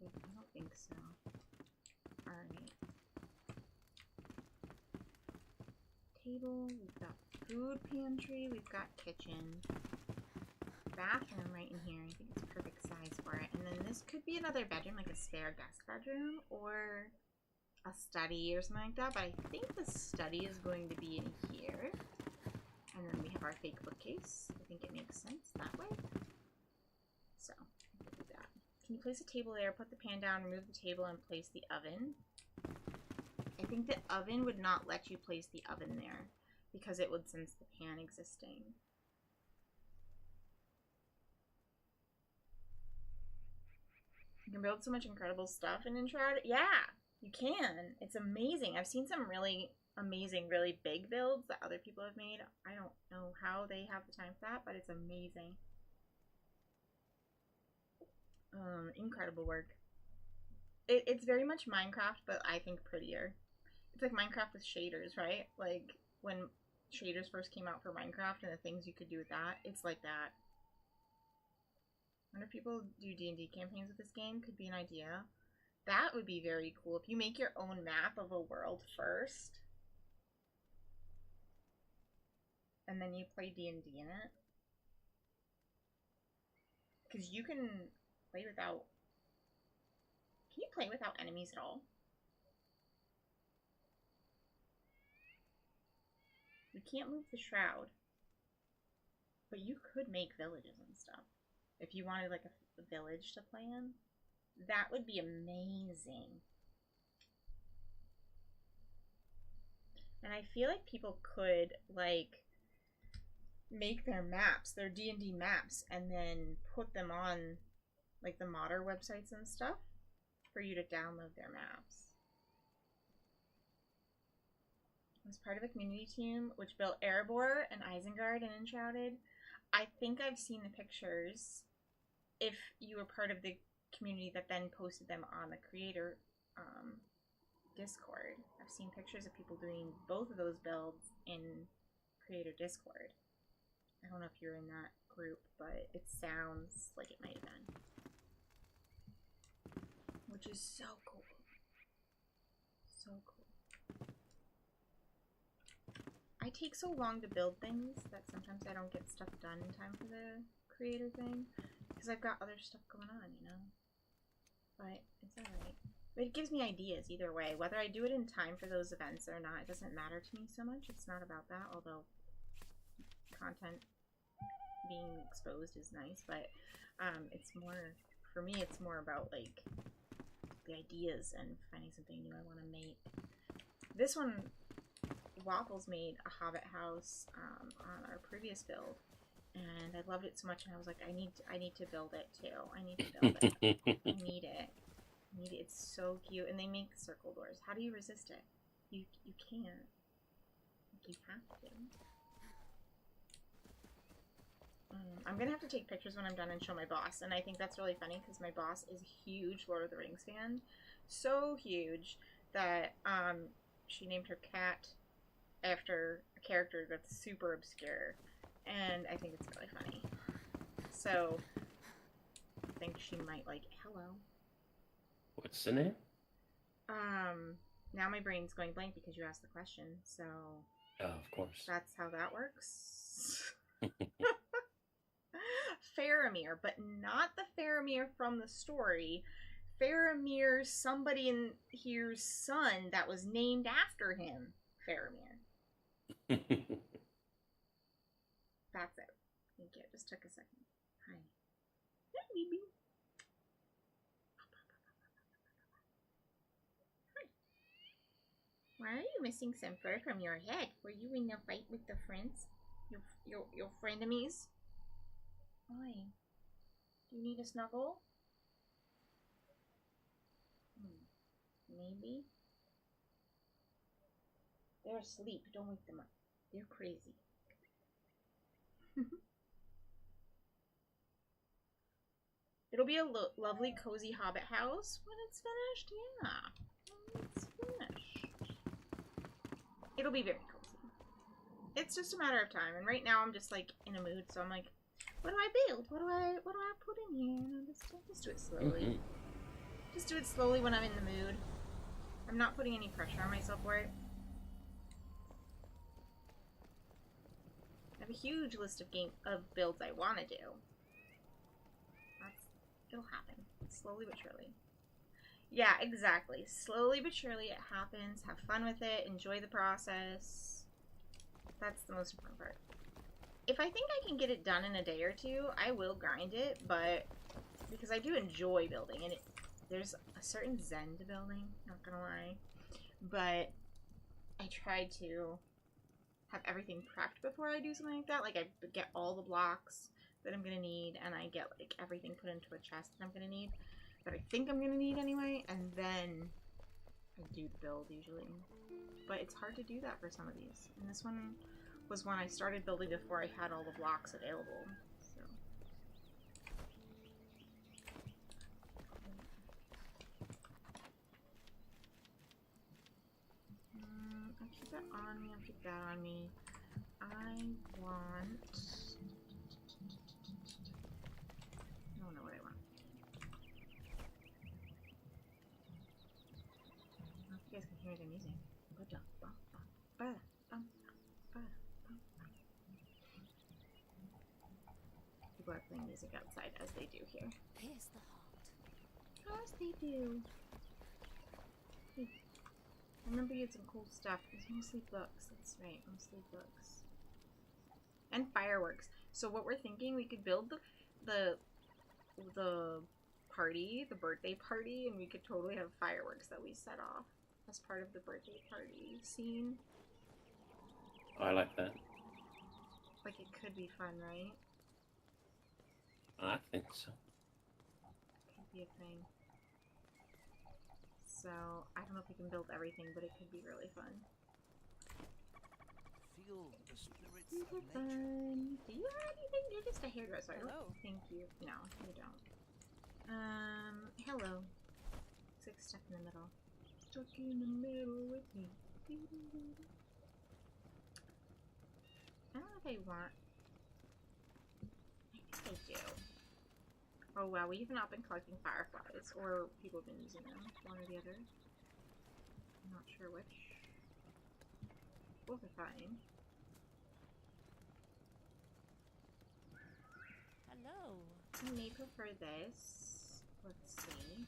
I don't think so. Alright. table, we've got food pantry, we've got kitchen. Bathroom right in here. I think it's perfect size for it. And then this could be another bedroom, like a spare guest bedroom, or a study or something like that. But I think the study is going to be in here. And then we have our fake bookcase. I think it makes sense that way. So, we'll do that. Can you place a table there, put the pan down, remove the table, and place the oven? I think the oven would not let you place the oven there because it would sense the pan existing. You can build so much incredible stuff in Enshrouded. Yeah, you can. It's amazing. I've seen some really amazing, really big builds that other people have made. I don't know how they have the time for that, but it's amazing. Incredible work. It's very much Minecraft, but I think prettier. It's like Minecraft with shaders, right? Like when shaders first came out for Minecraft and the things you could do with that, it's like that. I wonder if people do D&D campaigns with this game. Could be an idea. That would be very cool. If you make your own map of a world first, and then you play D&D in it. Because you can play without... Can you play without enemies at all? We can't move the shroud. But you could make villages and stuff. If you wanted like a village to play in, that would be amazing. And I feel like people could like make their maps, their D&D maps, and then put them on like the modder websites and stuff for you to download their maps. I was part of a community team which built Erebor and Isengard and Enshrouded. I think I've seen the pictures. If you were part of the community that then posted them on the creator Discord. I've seen pictures of people doing both of those builds in creator Discord. I don't know if you're in that group, but it sounds like it might have been. Which is so cool. So cool. I take so long to build things that sometimes I don't get stuff done in time for the creator thing. Because I've got other stuff going on, you know? But it's alright. But it gives me ideas either way. Whether I do it in time for those events or not, it doesn't matter to me so much. It's not about that, although content being exposed is nice. But it's more, for me, it's more about like the ideas and finding something new I want to make. This one, Waffles made a Hobbit house on our previous build. And I loved it so much, and I was like, I need to build it too. I need to build it. I need it. It's so cute. And they make circle doors. How do you resist it? You can't. You have to. I'm gonna have to take pictures when I'm done and show my boss. And I think that's really funny because my boss is a huge Lord of the Rings fan. So huge that she named her cat after a character that's super obscure. And I think it's really funny. So, I think she might like it. Hello. What's the name? Now my brain's going blank because you asked the question, so... Oh, of course. That's how that works. Faramir, but not the Faramir from the story. Faramir, somebody in here's son that was named after him. Faramir. That's it. Thank you. It just took a second. Hi. Hi, baby. Hi. Why are you missing some fur from your head? Were you in a fight with the friends? Your frenemies? Why? Do you need a snuggle? Maybe? They're asleep. Don't wake them up. They're crazy. It'll be a lovely, cozy Hobbit house when it's finished. Yeah, when it's finished. It'll be very cozy. It's just a matter of time, and right now I'm just like in a mood, so I'm like, what do I build? What do I put in here? And just do it slowly. Just do it slowly when I'm in the mood. I'm not putting any pressure on myself for it. a huge list of builds I want to do. It'll happen. Slowly but surely. Yeah, exactly. Slowly but surely it happens. Have fun with it. Enjoy the process. That's the most important part. If I think I can get it done in a day or two, I will grind it, but because I do enjoy building, and there's a certain zen to building, not gonna lie. But I try to have everything prepped before I do something like that. Like, I get all the blocks that I'm gonna need, and I get, like, everything put into a chest that I'm gonna need, that I think I'm gonna need anyway, and then I do the build, usually. But it's hard to do that for some of these. And this one was when I started building before I had all the blocks available, so. I'll keep that on me, I'll keep that on me. I want... I don't know what I want. I don't know if you guys can hear the music. People are playing music outside, as they do here. Pierce the heart. As they do. Hey, I remember you had some cool stuff. It's mostly books. That's right, mostly books. And fireworks. So what we're thinking, we could build the party, the birthday party, and we could totally have fireworks that we set off as part of the birthday party scene. Oh, I like that. Like, it could be fun, right? I think so. Could be a thing. So, I don't know if we can build everything, but it could be really fun. Feel the spirits Super of nature. fun. Do you have anything? You're just a hairdresser. I Hello. don't think you... No, you don't. Hello. It's like stuck in the middle. Stuck in the middle with me. I don't know if I want... I think I do. Oh wow, we have not been collecting fireflies, or people have been using them, one or the other. I'm not sure which. Both are fine. Hello. I may prefer this. Let's see.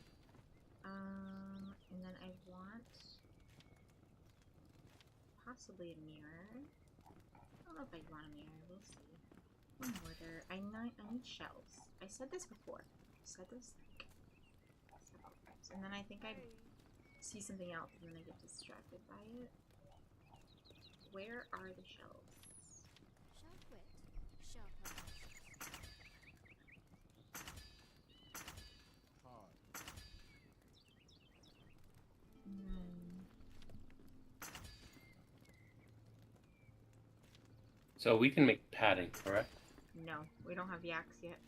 And then I want possibly a mirror. I don't know if I want a mirror. We'll see. One mortar. I need shelves. I said this before. I said this like several times. And then I think I see something else and then I get distracted by it. Where are the shelves? Sharp wit, sharper eyes. Hard. So we can make padding, correct? No, we don't have yaks yet.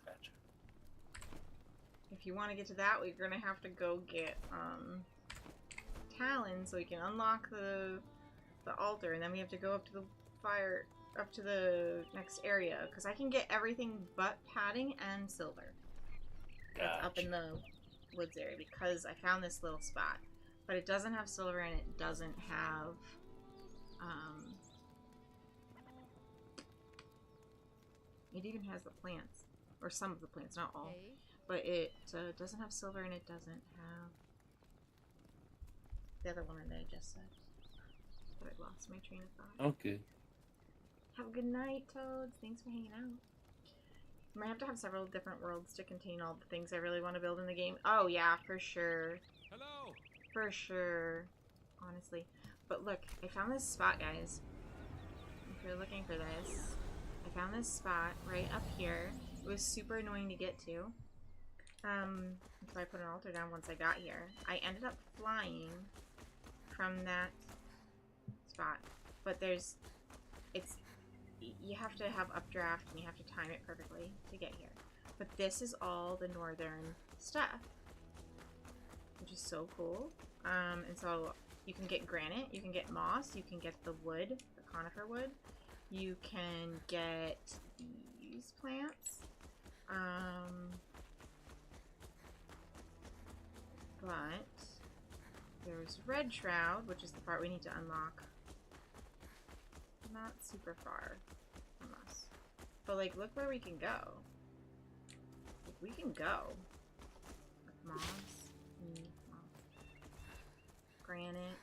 Gotcha. If you want to get to that, we're gonna have to go get Talon so we can unlock the altar, and then we have to go up to the next area, because I can get everything but padding and silver. That's up in the woods area, because I found this little spot, but it doesn't have silver and it doesn't have it even has the plants, or some of the plants, not all. Hey. But it doesn't have silver and it doesn't have the other one that I just said. But I lost my train of thought. Okay. Have a good night, Toads. Thanks for hanging out. I might have to have several different worlds to contain all the things I really want to build in the game. Oh yeah, for sure. Hello. For sure. Honestly. But look, I found this spot, guys. If you're looking for this, I found this spot right up here. It was super annoying to get to. So I put an altar down once I got here. I ended up flying from that spot. But you have to have updraft and you have to time it perfectly to get here. But this is all the northern stuff, which is so cool. And so you can get granite, you can get moss, you can get the wood, the conifer wood, you can get these plants. But there's red shroud, which is the part we need to unlock. No, not super far from us. But, like, look where we can go. Like, we can go. Like, moss. Granite.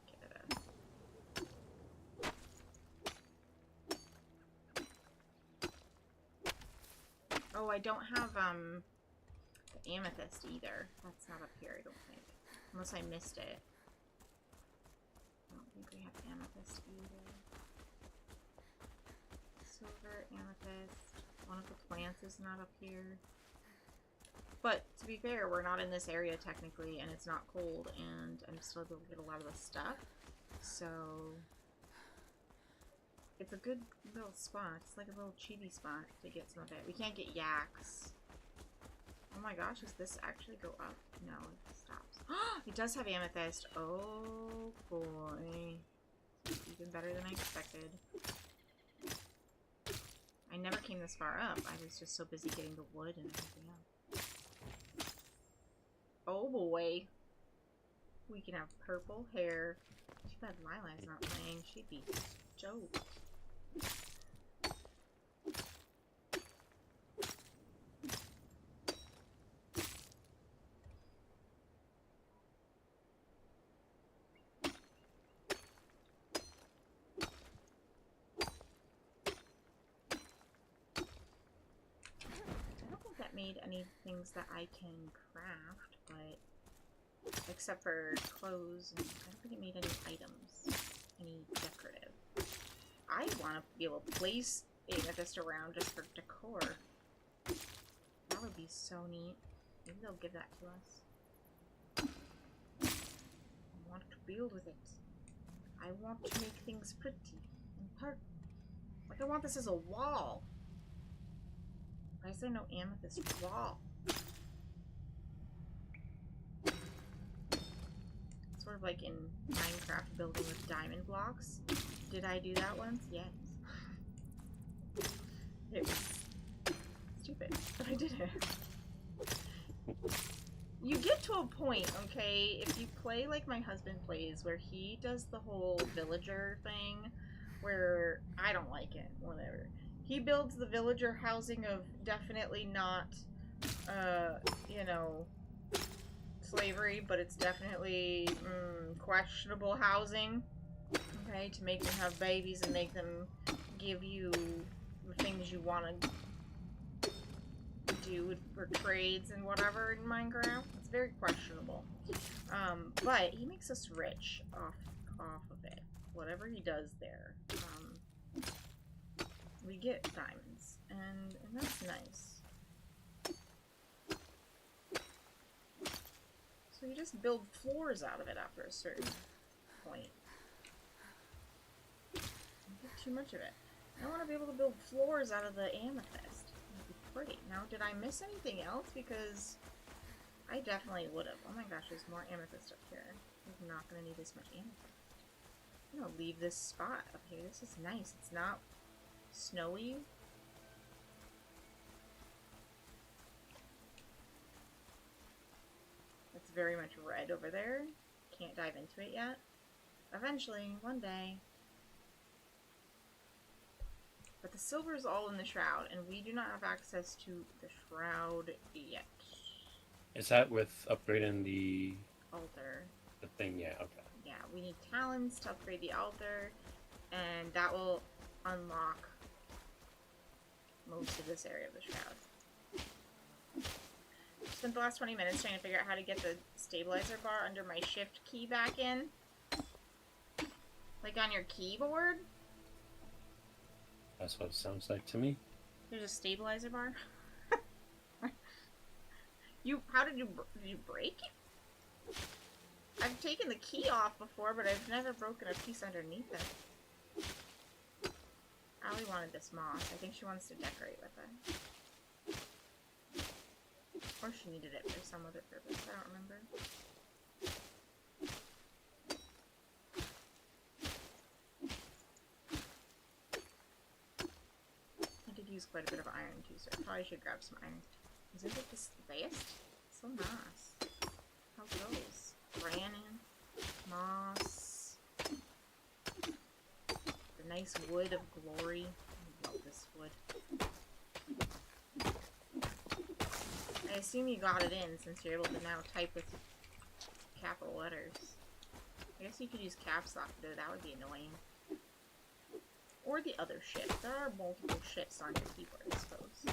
Get it up. Oh, I don't have, the amethyst either. That's not up here, I don't think. Unless I missed it. I don't think we have amethyst either. Silver, amethyst. One of the plants is not up here. But, to be fair, we're not in this area technically, and it's not cold, and I'm still able to get a lot of the stuff. So... it's a good little spot. It's like a little chibi spot to get some of it. We can't get yaks. Oh my gosh, does this actually go up? No, it stops. It does have amethyst. Oh boy. Even better than I expected. I never came this far up. I was just so busy getting the wood and everything else. Oh boy. We can have purple hair. Too bad Lila's not playing. She'd be stoked. Made any things that I can craft, but except for clothes, and I don't think it made any items, any decorative. I want to be able to place amethyst around just for decor. That would be so neat. Maybe they'll give that to us. I want to build with it. I want to make things pretty and like I want this as a wall. Why is there no amethyst wall? Sort of like in Minecraft building with diamond blocks. Did I do that once? Yes. It was stupid, but I did it. You get to a point, okay, if you play like my husband plays, where he does the whole villager thing, where I don't like it, whatever. He builds the villager housing of definitely not, you know, slavery, but it's definitely questionable housing, okay, to make them have babies and make them give you the things you want to do for trades and whatever in Minecraft. It's very questionable. But he makes us rich off of it. Whatever he does there. We get diamonds, and that's nice. So you just build floors out of it after a certain point. You get too much of it. I want to be able to build floors out of the amethyst. That'd be pretty. Now, did I miss anything else? Because I definitely would have. Oh my gosh, there's more amethyst up here. I'm not going to need this much amethyst. I'm going to leave this spot up here. This is nice. It's not snowy. It's very much red over there. Can't dive into it yet. Eventually, one day. But the silver is all in the shroud, and we do not have access to the shroud yet. Is that with upgrading the Altar. The thing? Yeah. Okay. Yeah, we need talents to upgrade the altar, and that will unlock most of this area of the shroud. Spent the last 20 minutes trying to figure out how to get the stabilizer bar under my shift key back in. Like on your keyboard. That's what it sounds like to me. There's a stabilizer bar. How did you break it? I've taken the key off before, but I've never broken a piece underneath it. Allie wanted this moss. I think she wants to decorate with it. Or she needed it for some other purpose. I don't remember. I did use quite a bit of iron too, so I probably should grab some iron. Isn't it this vest? So nice. How goes? Brannon, moss. The nice wood of glory. I love this wood. I assume you got it in since you're able to now type with capital letters. I guess you could use caps lock though, that would be annoying. Or the other shift. There are multiple shifts on your keyboard, I suppose.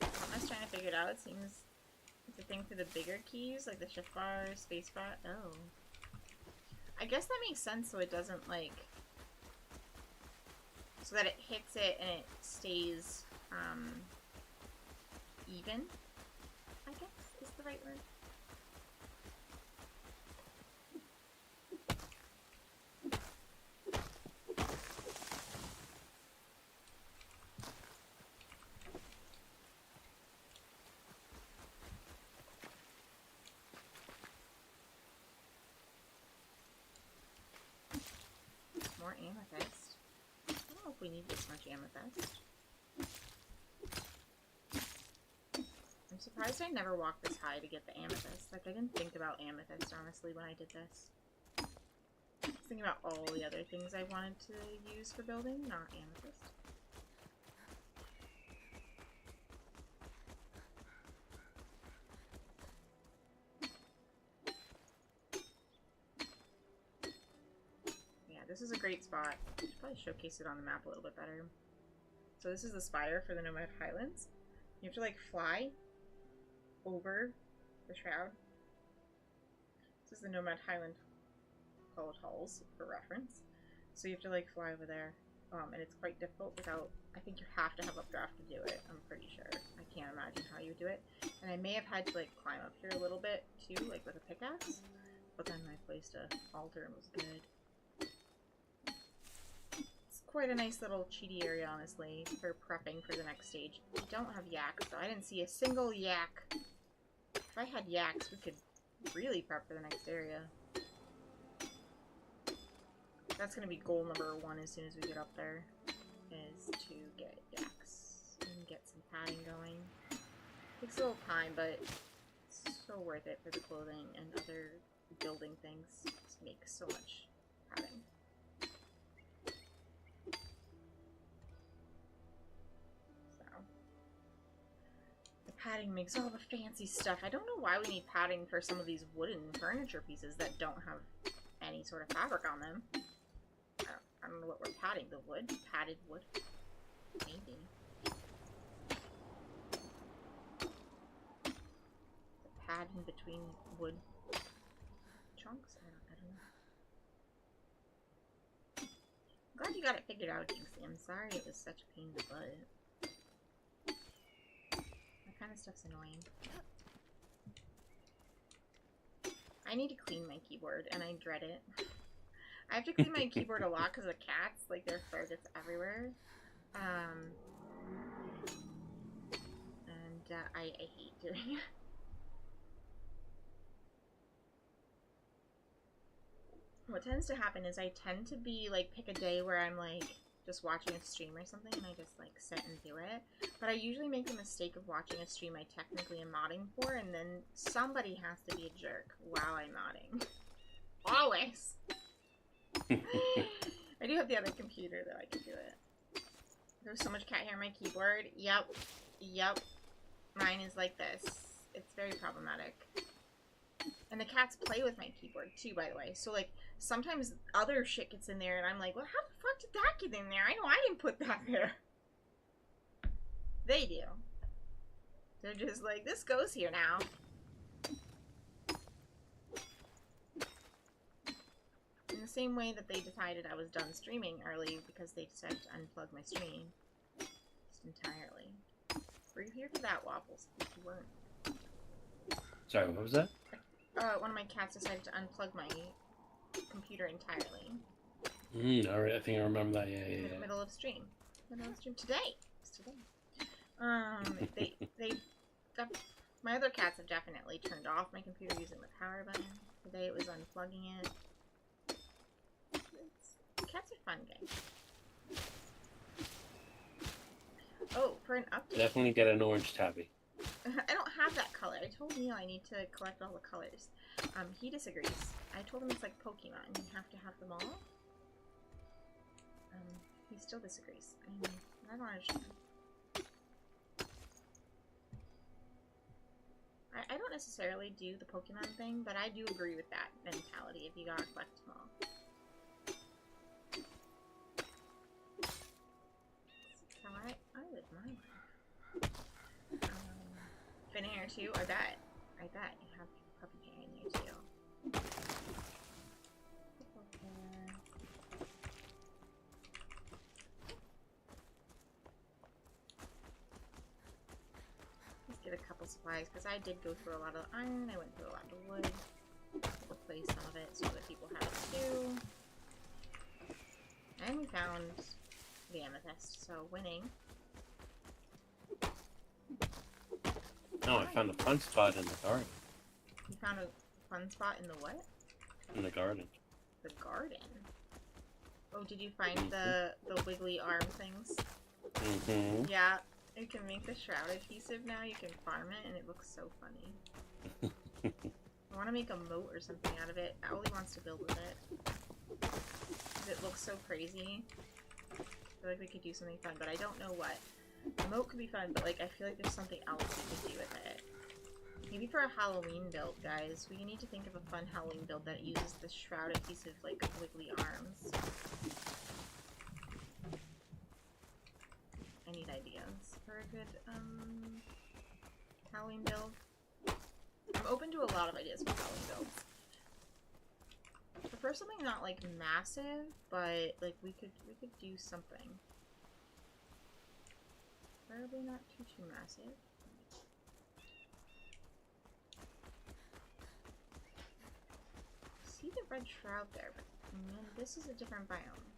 I was trying to figure it out. It seems it's a thing for the bigger keys, like the shift bar, space bar. Oh. I guess that makes sense so it doesn't like... so that it hits it and it stays, even, I guess is the right word. More amethyst. I don't know if we need this much amethyst. I'm surprised I never walked this high to get the amethyst. Like, I didn't think about amethyst, honestly, when I did this. I was thinking about all the other things I wanted to use for building, not amethyst. Yeah, this is a great spot. I should probably showcase it on the map a little bit better. So this is the spire for the Nomad Highlands. You have to, like, fly over the shroud. This is the Nomad Highland Cult Halls, for reference. So you have to, like, fly over there. And it's quite difficult without... I think you have to have updraft to do it, I'm pretty sure. I can't imagine how you would do it. And I may have had to, like, climb up here a little bit, too, like, with a pickaxe. But then I placed a altar and was good. Quite a nice little cheaty area, honestly, for prepping for the next stage. We don't have yaks, so I didn't see a single yak. If I had yaks, we could really prep for the next area. That's gonna be goal number 1 as soon as we get up there, is to get yaks and get some padding going. Takes a little time, but it's so worth it for the clothing and other building things. Just make so much padding. Padding makes all the fancy stuff. I don't know why we need padding for some of these wooden furniture pieces that don't have any sort of fabric on them. I don't know what we're padding. The wood? Padded wood? Maybe. The pad in between wood chunks? I don't know. I'm glad you got it figured out, Jinxie. I'm sorry it was such a pain in the butt. Kind of stuff's annoying. I need to clean my keyboard, and I dread it. I have to clean my keyboard a lot because of cats. Like, their fur gets everywhere. I hate doing it. What tends to happen is I tend to be, like, pick a day where I'm, like, just watching a stream or something, and I just, like, sit and do it. But I usually make the mistake of watching a stream I technically am modding for, and then somebody has to be a jerk while I'm modding. Always! I do have the other computer, though. I can do it. There's so much cat hair on my keyboard. Yep. Yep. Mine is like this. It's very problematic. And the cats play with my keyboard, too, by the way. So, like, sometimes other shit gets in there, and I'm like, well, how the fuck did that get in there? I know I didn't put that there. They do. They're just like, this goes here now. In the same way that they decided I was done streaming early because they decided to unplug my stream. Just entirely. Were you here for that, Waffles? If you weren't. Sorry, what was that? One of my cats decided to unplug my computer entirely. Alright, I think I remember that, yeah. In the middle of stream. Middle of stream today. It's today. They got, my other cats have definitely turned off my computer using the power button. Today it was unplugging it. Cats are fun, guys. Oh, for an update. Definitely get an orange tabby. I don't have that color. I told Neil I need to collect all the colors. He disagrees. I told him it's like Pokemon. You have to have them all. He still disagrees. I don't understand. I don't necessarily do the Pokemon thing, but I do agree with that mentality if you gotta collect them all. That's how I live my life. Fin hair too? I bet. I bet you have puppy hair in there too. Let's get a couple supplies, because I did go through a lot of iron, I went through a lot of wood. Replace some of it so that people have it too. And we found the amethyst, so winning. No, I found a fun spot in the garden. You found a fun spot in the what? In the garden. The garden? Oh, did you find the wiggly arm things? Mm-hmm. Yeah, you can make the shroud adhesive now, you can farm it, and it looks so funny. I want to make a moat or something out of it. Owly wants to build with it. It looks so crazy. I feel like we could do something fun, but I don't know what. The moat could be fun, but like I feel like there's something else we could do with it. Maybe for a Halloween build, guys. We need to think of a fun Halloween build that uses the shroud adhesive, like, wiggly arms. I need ideas for a good, Halloween build. I'm open to a lot of ideas for Halloween builds. I prefer something not, like, massive, but, like, we could do something. Probably not too massive. See the red shroud there, but man, this is a different biome.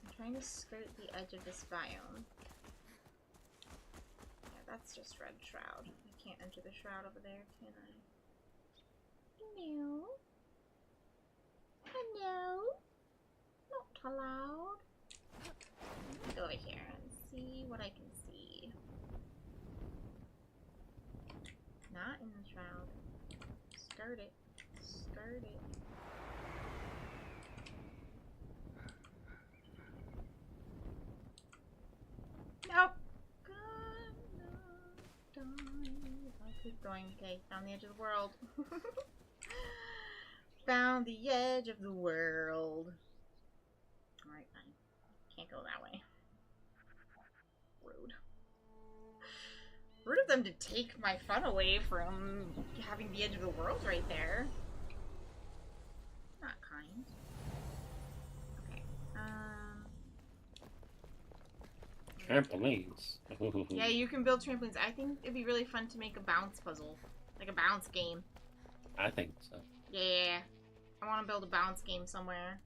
I'm trying to skirt the edge of this biome. Yeah, that's just red shroud. I can't enter the shroud over there, can I? No. Hello? Not allowed. Let's go over here and see what I can see. Not in the shroud. Skirt it. Skirt it. Nope. I'll keep going. Okay, found the edge of the world. Found the edge of the world. Alright, fine. Can't go that way. Rude. Rude of them to take my fun away from having the edge of the world right there. Not kind. Okay. Trampolines. Yeah, you can build trampolines. I think it'd be really fun to make a bounce puzzle. Like a bounce game. I think so. Yeah. I want to build a bounce game somewhere.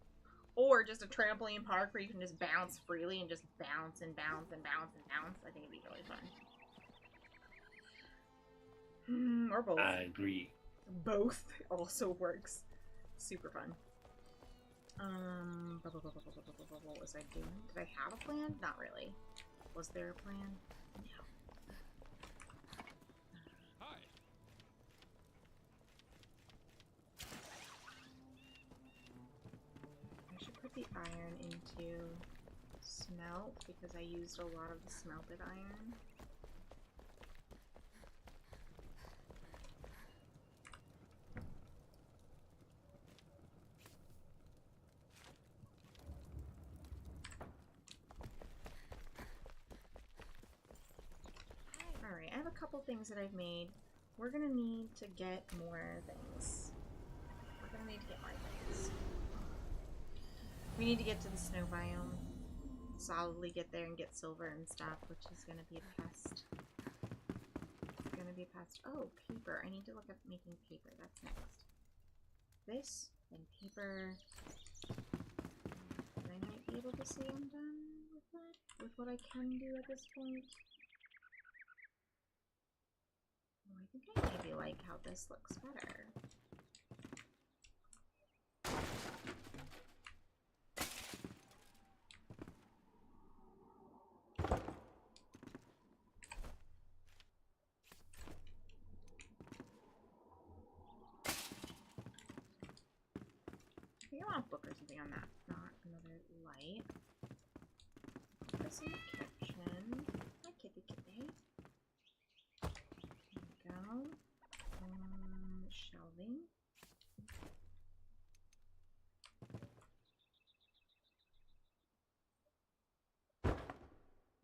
Or just a trampoline park where you can just bounce freely and just bounce and bounce and bounce and bounce. I think it'd be really fun. Or both. I agree. Both also works. Super fun. What was I doing? Did I have a plan? Not really. Was there a plan? No. Hi. I should put the iron into smelt because I used a lot of the smelted iron. Alright, I have a couple things that I've made. We're gonna need to get more things. We're gonna need to get more things. We need to get to the snow biome. Solidly get there and get silver and stuff, which is gonna be a pest. It's gonna be a pest. Oh, paper. I need to look at making paper. That's next. This, and paper. And I might be able to say I'm done with that, with what I can do at this point. Oh, I think I maybe like how this looks better. comic book or something on that. Not another light. This in the kitchen. Hi, kitty kitty. There we go. Shelving.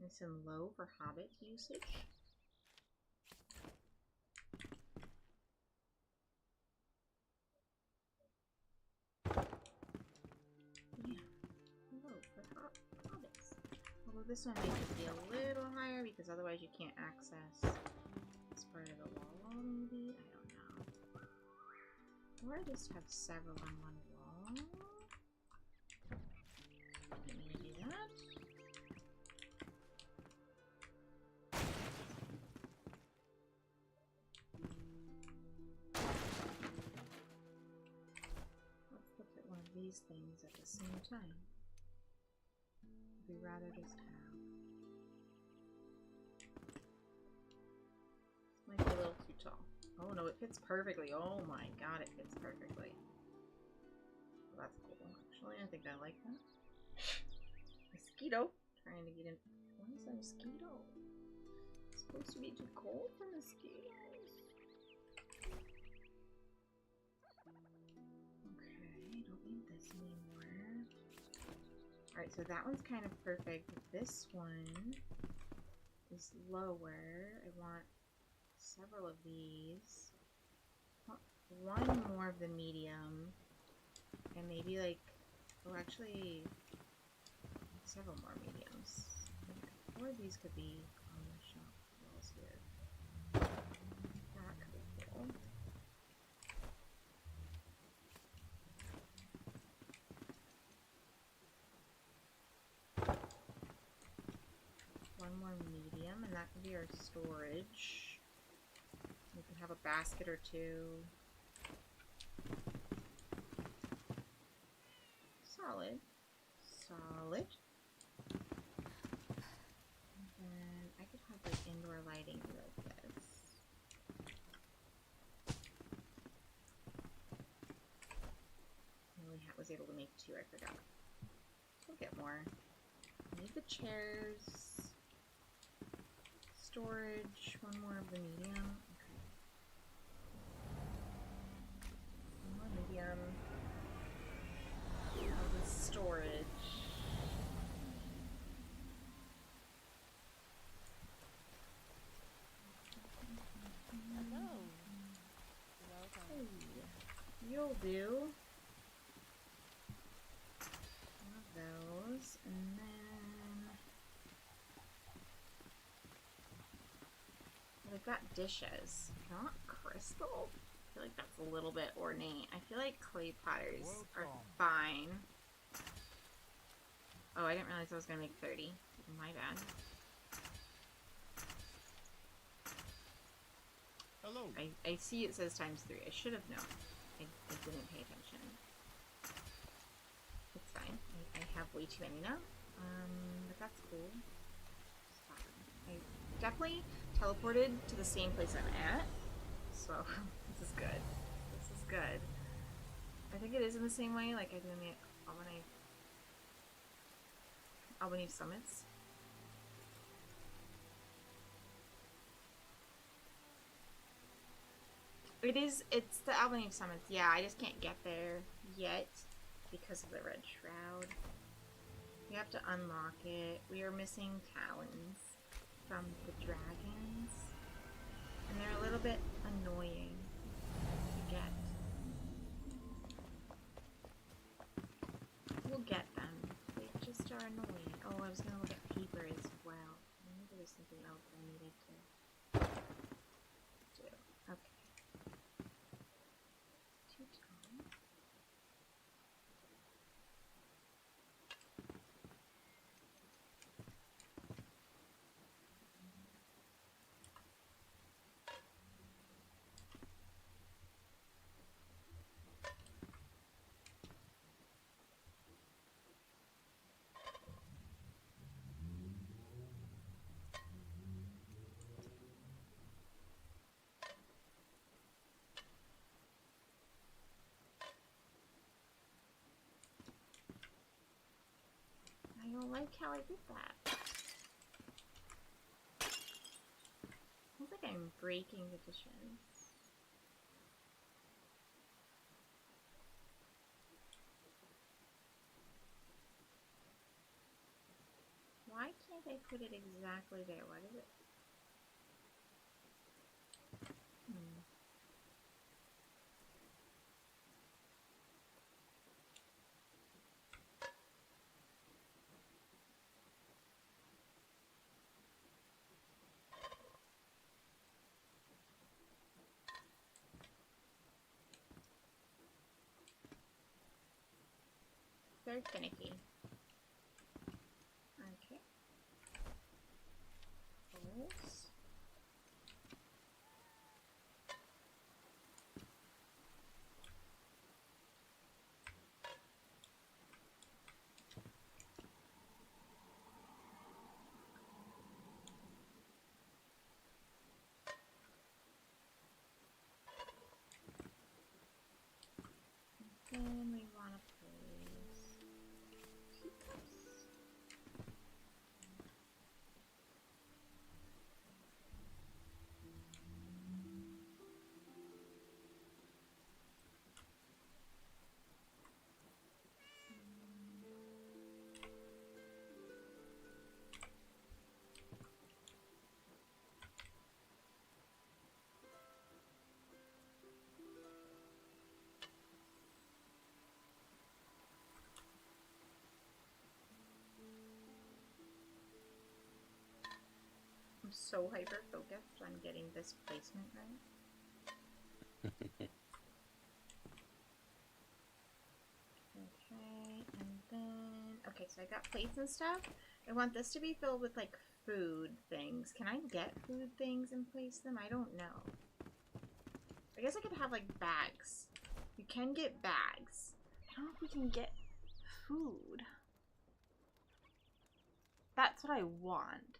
Nice and low for Hobbit usage. Yeah, low for Hobbits. Although this one might be a little higher because otherwise you can't access this part of the wall, maybe? I don't know. Or I just have several on one wall. Didn't mean to do that. Let's look at one of these things at the same time. We'd rather just have. This might be a little too tall. Oh no, it fits perfectly. Oh my god, it fits perfectly. Well, that's cool, actually. I think I like that. Mosquito. Trying to get in. What is a mosquito? It's supposed to be too cold for mosquitoes. Okay, don't need this anymore. Alright, so that one's kind of perfect. This one is lower. I want several of these. One more of the medium. And maybe like, oh actually, several more mediums. Four of these could be on the shop walls here. That could be cool. One more medium, and that could be our storage. We can have a basket or two. Solid. Solid. And then I could have like indoor lighting like this. I only was able to make two, I forgot. We'll get more. I need the chairs. Storage. One more of the medium. Okay. One more medium. The storage. Hello. Welcome. Hey, you'll do. One of those, and then I've got dishes, not crystal. I feel like that's a little bit ornate. I feel like clay platters are fine. Oh, I didn't realize I was gonna make 30. My bad. Hello. I see it says times 3. I should have known. I didn't pay attention. It's fine. I have way too many now. But that's cool. It's fine. I definitely teleported to the same place I'm at. So, this is good. This is good. I think it is in the same way like I did in the Albany Summits. It's the Albany Summits. Yeah, I just can't get there yet because of the red shroud. We have to unlock it. We are missing talons from the dragons. And they're a little bit annoying to get. We'll get them. They just are annoying. Oh, I was gonna look at paper as well. Maybe there was something else I needed to do. Okay. Too tall. like how I did that. Looks like I'm breaking the dishes. Why can't I put it exactly there? What is it? Very finicky. Okay. Bowls. Then we want to place teacups. I'm so hyper-focused on getting this placement right. Okay, and then... Okay, so I got plates and stuff. I want this to be filled with, like, food things. Can I get food things and place them? I don't know. I guess I could have, like, bags. You can get bags. I don't know if we can get food. That's what I want.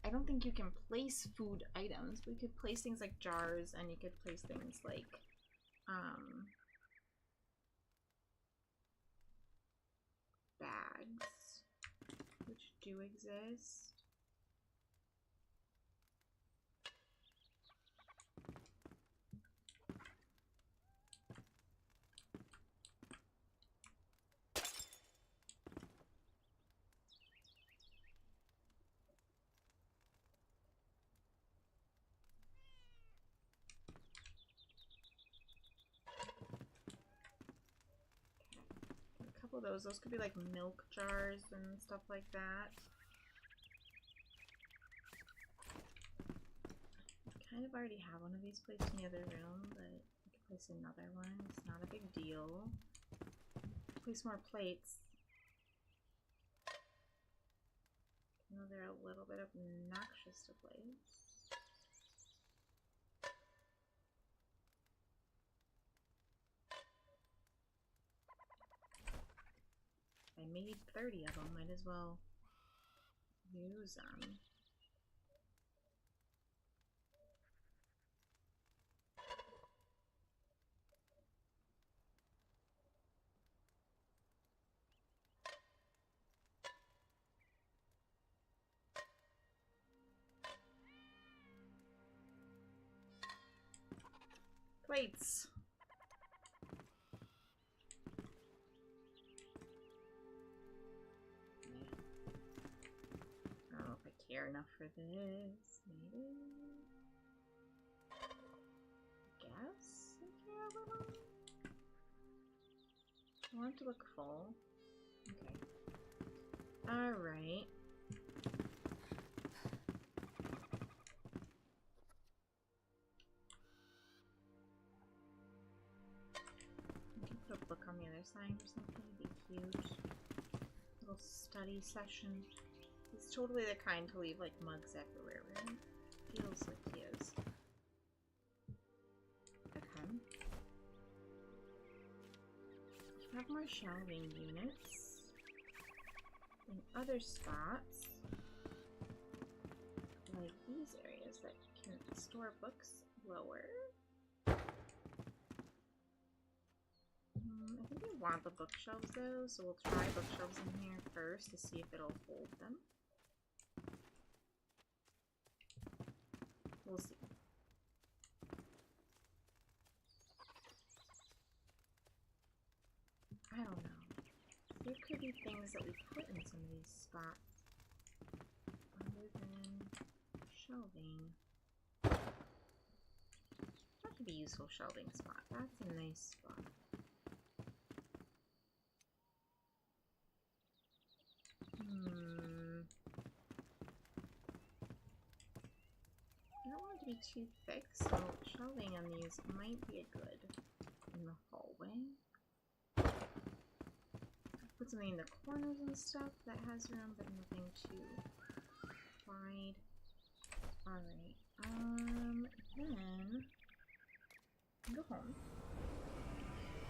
I don't think you can place food items. We could place things like jars, and you could place things like, bags, which do exist. Of those could be like milk jars and stuff like that. I kind of already have one of these placed in the other room, but I could place another one. It's not a big deal. Place more plates. I know they're a little bit obnoxious to place. I made 30 of them, might as well use them. Plates! Care enough for this, maybe? Guess I care a little? I want it to look full. Okay. Alright. I can put a book on the other side or something, it'd be cute. Little study session. He's totally the kind to leave, like, mugs everywhere, right? Feels like he is. Okay. You have more shelving units in other spots. Like these areas that can store books lower. I think I want the bookshelves though, so we'll try bookshelves in here first to see if it'll hold them. We'll see. I don't know. There could be things that we put in some of these spots other than shelving. That could be a useful shelving spot. That's a nice spot. I don't want it to be too thick, so shelving on these might be a good in the hallway. Put something in the corners and stuff that has room, but nothing too wide. Alright, then go home.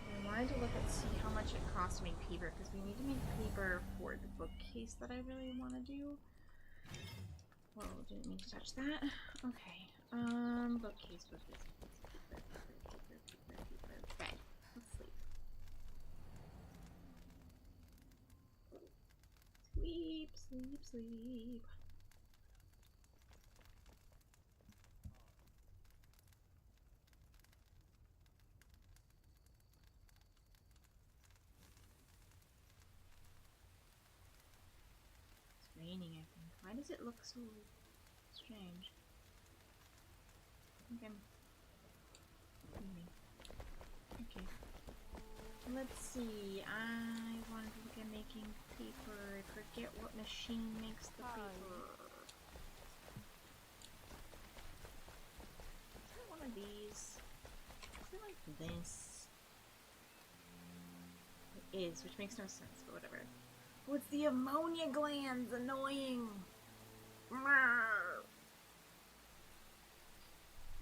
I wanted to look and see how much it costs to make paper, because we need to make paper for the bookcase that I really want to do. Whoa, didn't mean to touch that. Okay, bookcase. Bed. Let's sleep. Sleep, sleep, sleep. It's raining, I think. Why does it look so strange? I think I'm dreaming. Okay. Let's see. I wanted to look at making paper. I forget what machine makes the paper. Is it one of these? Is it like this? It is, which makes no sense, but whatever. Oh, it's the ammonia glands! Annoying!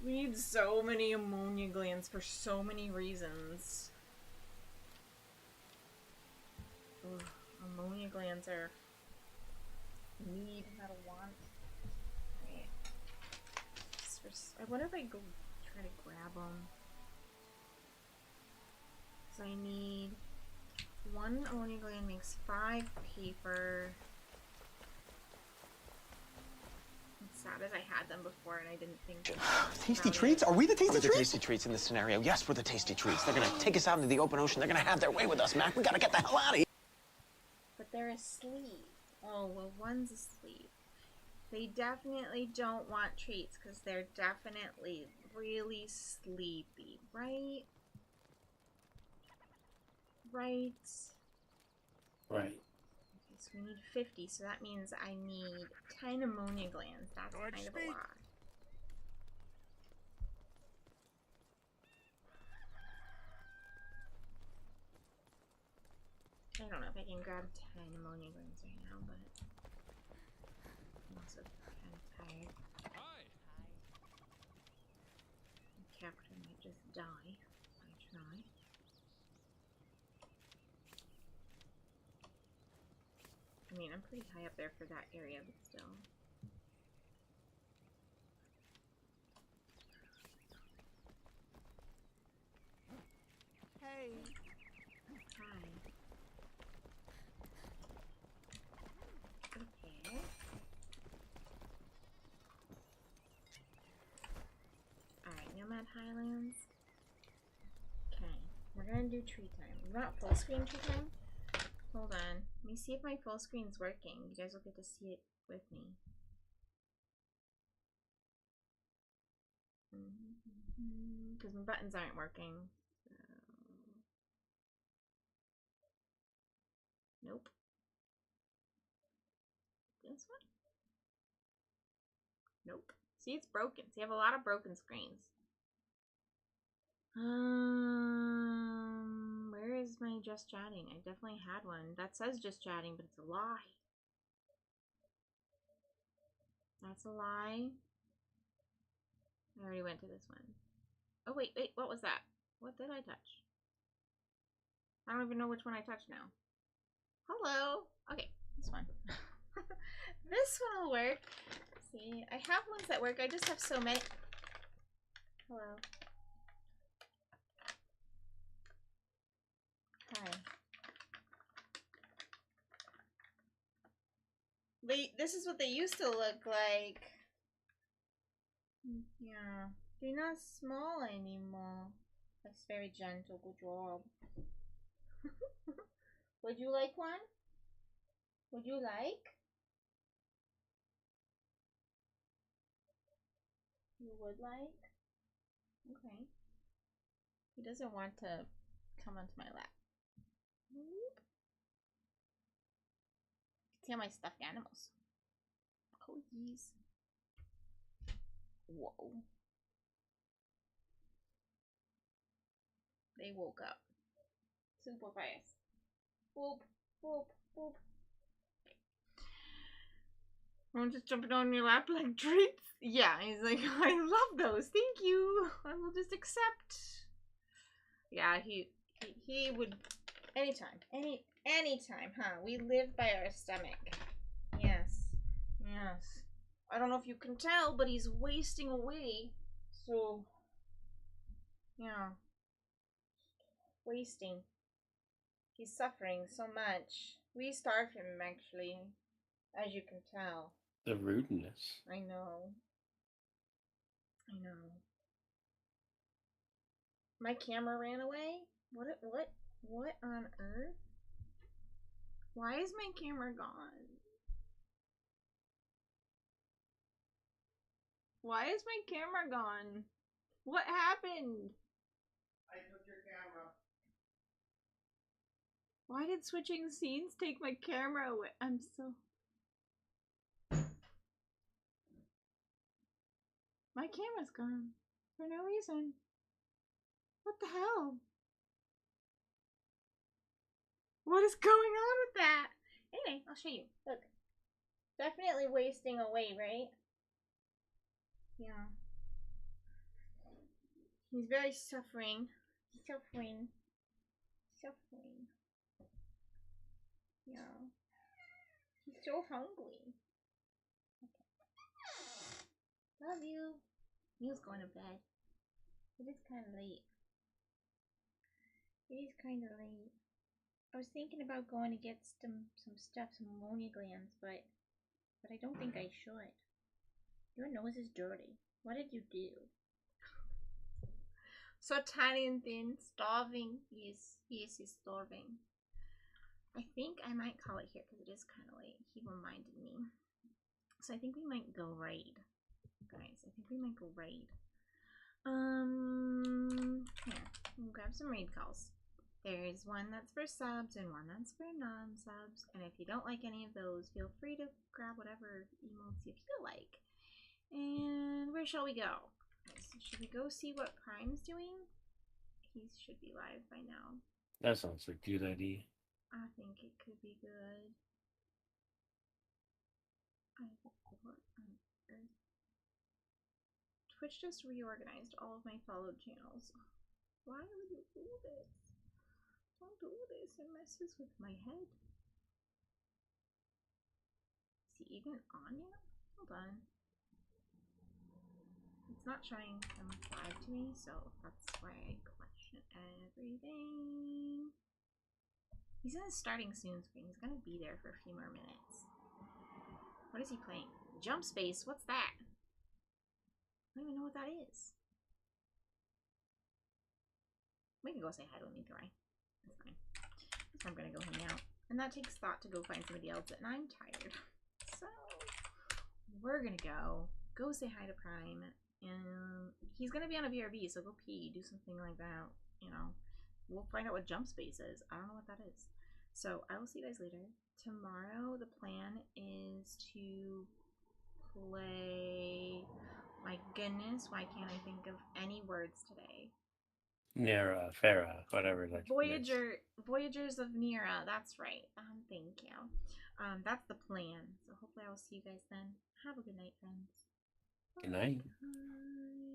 We need so many ammonia glands for so many reasons. Ugh, ammonia glands are need, not a want. Right. I wonder if I go try to grab them. So I need 1 ammonia gland makes 5 paper. It's sad as I had them before and I didn't think. Tasty treats? Are we the tasty treats? We're the tasty treats in this scenario. Yes, we're the tasty treats. They're gonna take us out into the open ocean. They're gonna have their way with us, Mac. We gotta get the hell out of here. But they're asleep. Oh, well, one's asleep. They definitely don't want treats because they're definitely really sleepy, right? Right. Right. Okay, so we need 50, so that means I need 10 ammonia glands. That's kind of a lot. I don't know if I can grab 10 ammonia glands right now, but I'm also kind of tired. Hi. The captain might just die if I try. I mean, I'm pretty high up there for that area, but still. Hey. Hi. Okay. Alright, Nomad Highlands. Okay, we're gonna do tree time. You want full screen tree time? Hold on. Let me see if my full screen's working. You guys will get to see it with me. Because my buttons aren't working. So... Nope. This one? Nope. See, it's broken. See, I have a lot of broken screens. Where is my just chatting? I definitely had one. That says just chatting, but it's a lie. That's a lie. I already went to this one. Oh, wait, what was that? What did I touch? I don't even know which one I touched now. Hello. Okay, this one. This one will work. See, I have ones that work. I just have so many. Hello. Hi. This is what they used to look like. Yeah. They're not small anymore. That's very gentle. Good job. Would you like one? Would you like? You would like? Okay. He doesn't want to come onto my lap. Nope. See all my stuffed animals. Oh, geez. Whoa. They woke up. Super fast. Boop, boop, boop. I'm just jumping on your lap like treats. Yeah, he's like, I love those. Thank you. I will just accept. Yeah, he would anytime. Anytime, huh? We live by our stomach. Yes. Yes. I don't know if you can tell, but he's wasting away. So yeah. Wasting. He's suffering so much. We starve him actually, as you can tell. The rudeness. I know. I know. My camera ran away? What on earth? Why is my camera gone? Why is my camera gone? What happened? I took your camera. Why did switching scenes take my camera away? I'm so... My camera's gone. For no reason. What the hell? What is going on with that? Anyway, I'll show you. Look. Definitely wasting away, right? Yeah. He's very suffering. Suffering. Yeah. He's so hungry. Okay. Love you. Neil's going to bed. It is kind of late. I was thinking about going to get some stuff, some ammonia glands, but I don't think I should. Your nose is dirty. What did you do? So tiny and thin, starving. Yes, he's starving. I think I might call it here because it is kind of late. He reminded me. So I think we might go raid. Guys, I think we might go raid. Here, we'll grab some raid calls. There's one that's for subs and one that's for non-subs. And if you don't like any of those, feel free to grab whatever emotes you feel like. And where shall we go? So should we go see what Prime's doing? He should be live by now. That sounds like a good idea. I think it could be good. Twitch just reorganized all of my followed channels. Why would you do this? Don't do this. It messes with my head. Is he even on yet? Hold on. It's not showing him live to me, so that's why I question everything. He's in the starting soon screen. He's gonna be there for a few more minutes. What is he playing? Jump Space? What's that? I don't even know what that is. We can go say hi to him either way. That's fine. I'm gonna go hang out. And that takes thought to go find somebody else, and I'm tired. So, we're gonna go say hi to Prime. And he's gonna be on a BRB, so go pee, do something like that, you know. We'll find out what Jump Space is. I don't know what that is. So, I will see you guys later. Tomorrow, the plan is to play... My goodness, why can't I think of any words today? Nera, Farah, whatever that Voyagers of Nera, that's right. Thank you. That's the plan. So hopefully I will see you guys then. Have a good night, friends. Good night. Bye.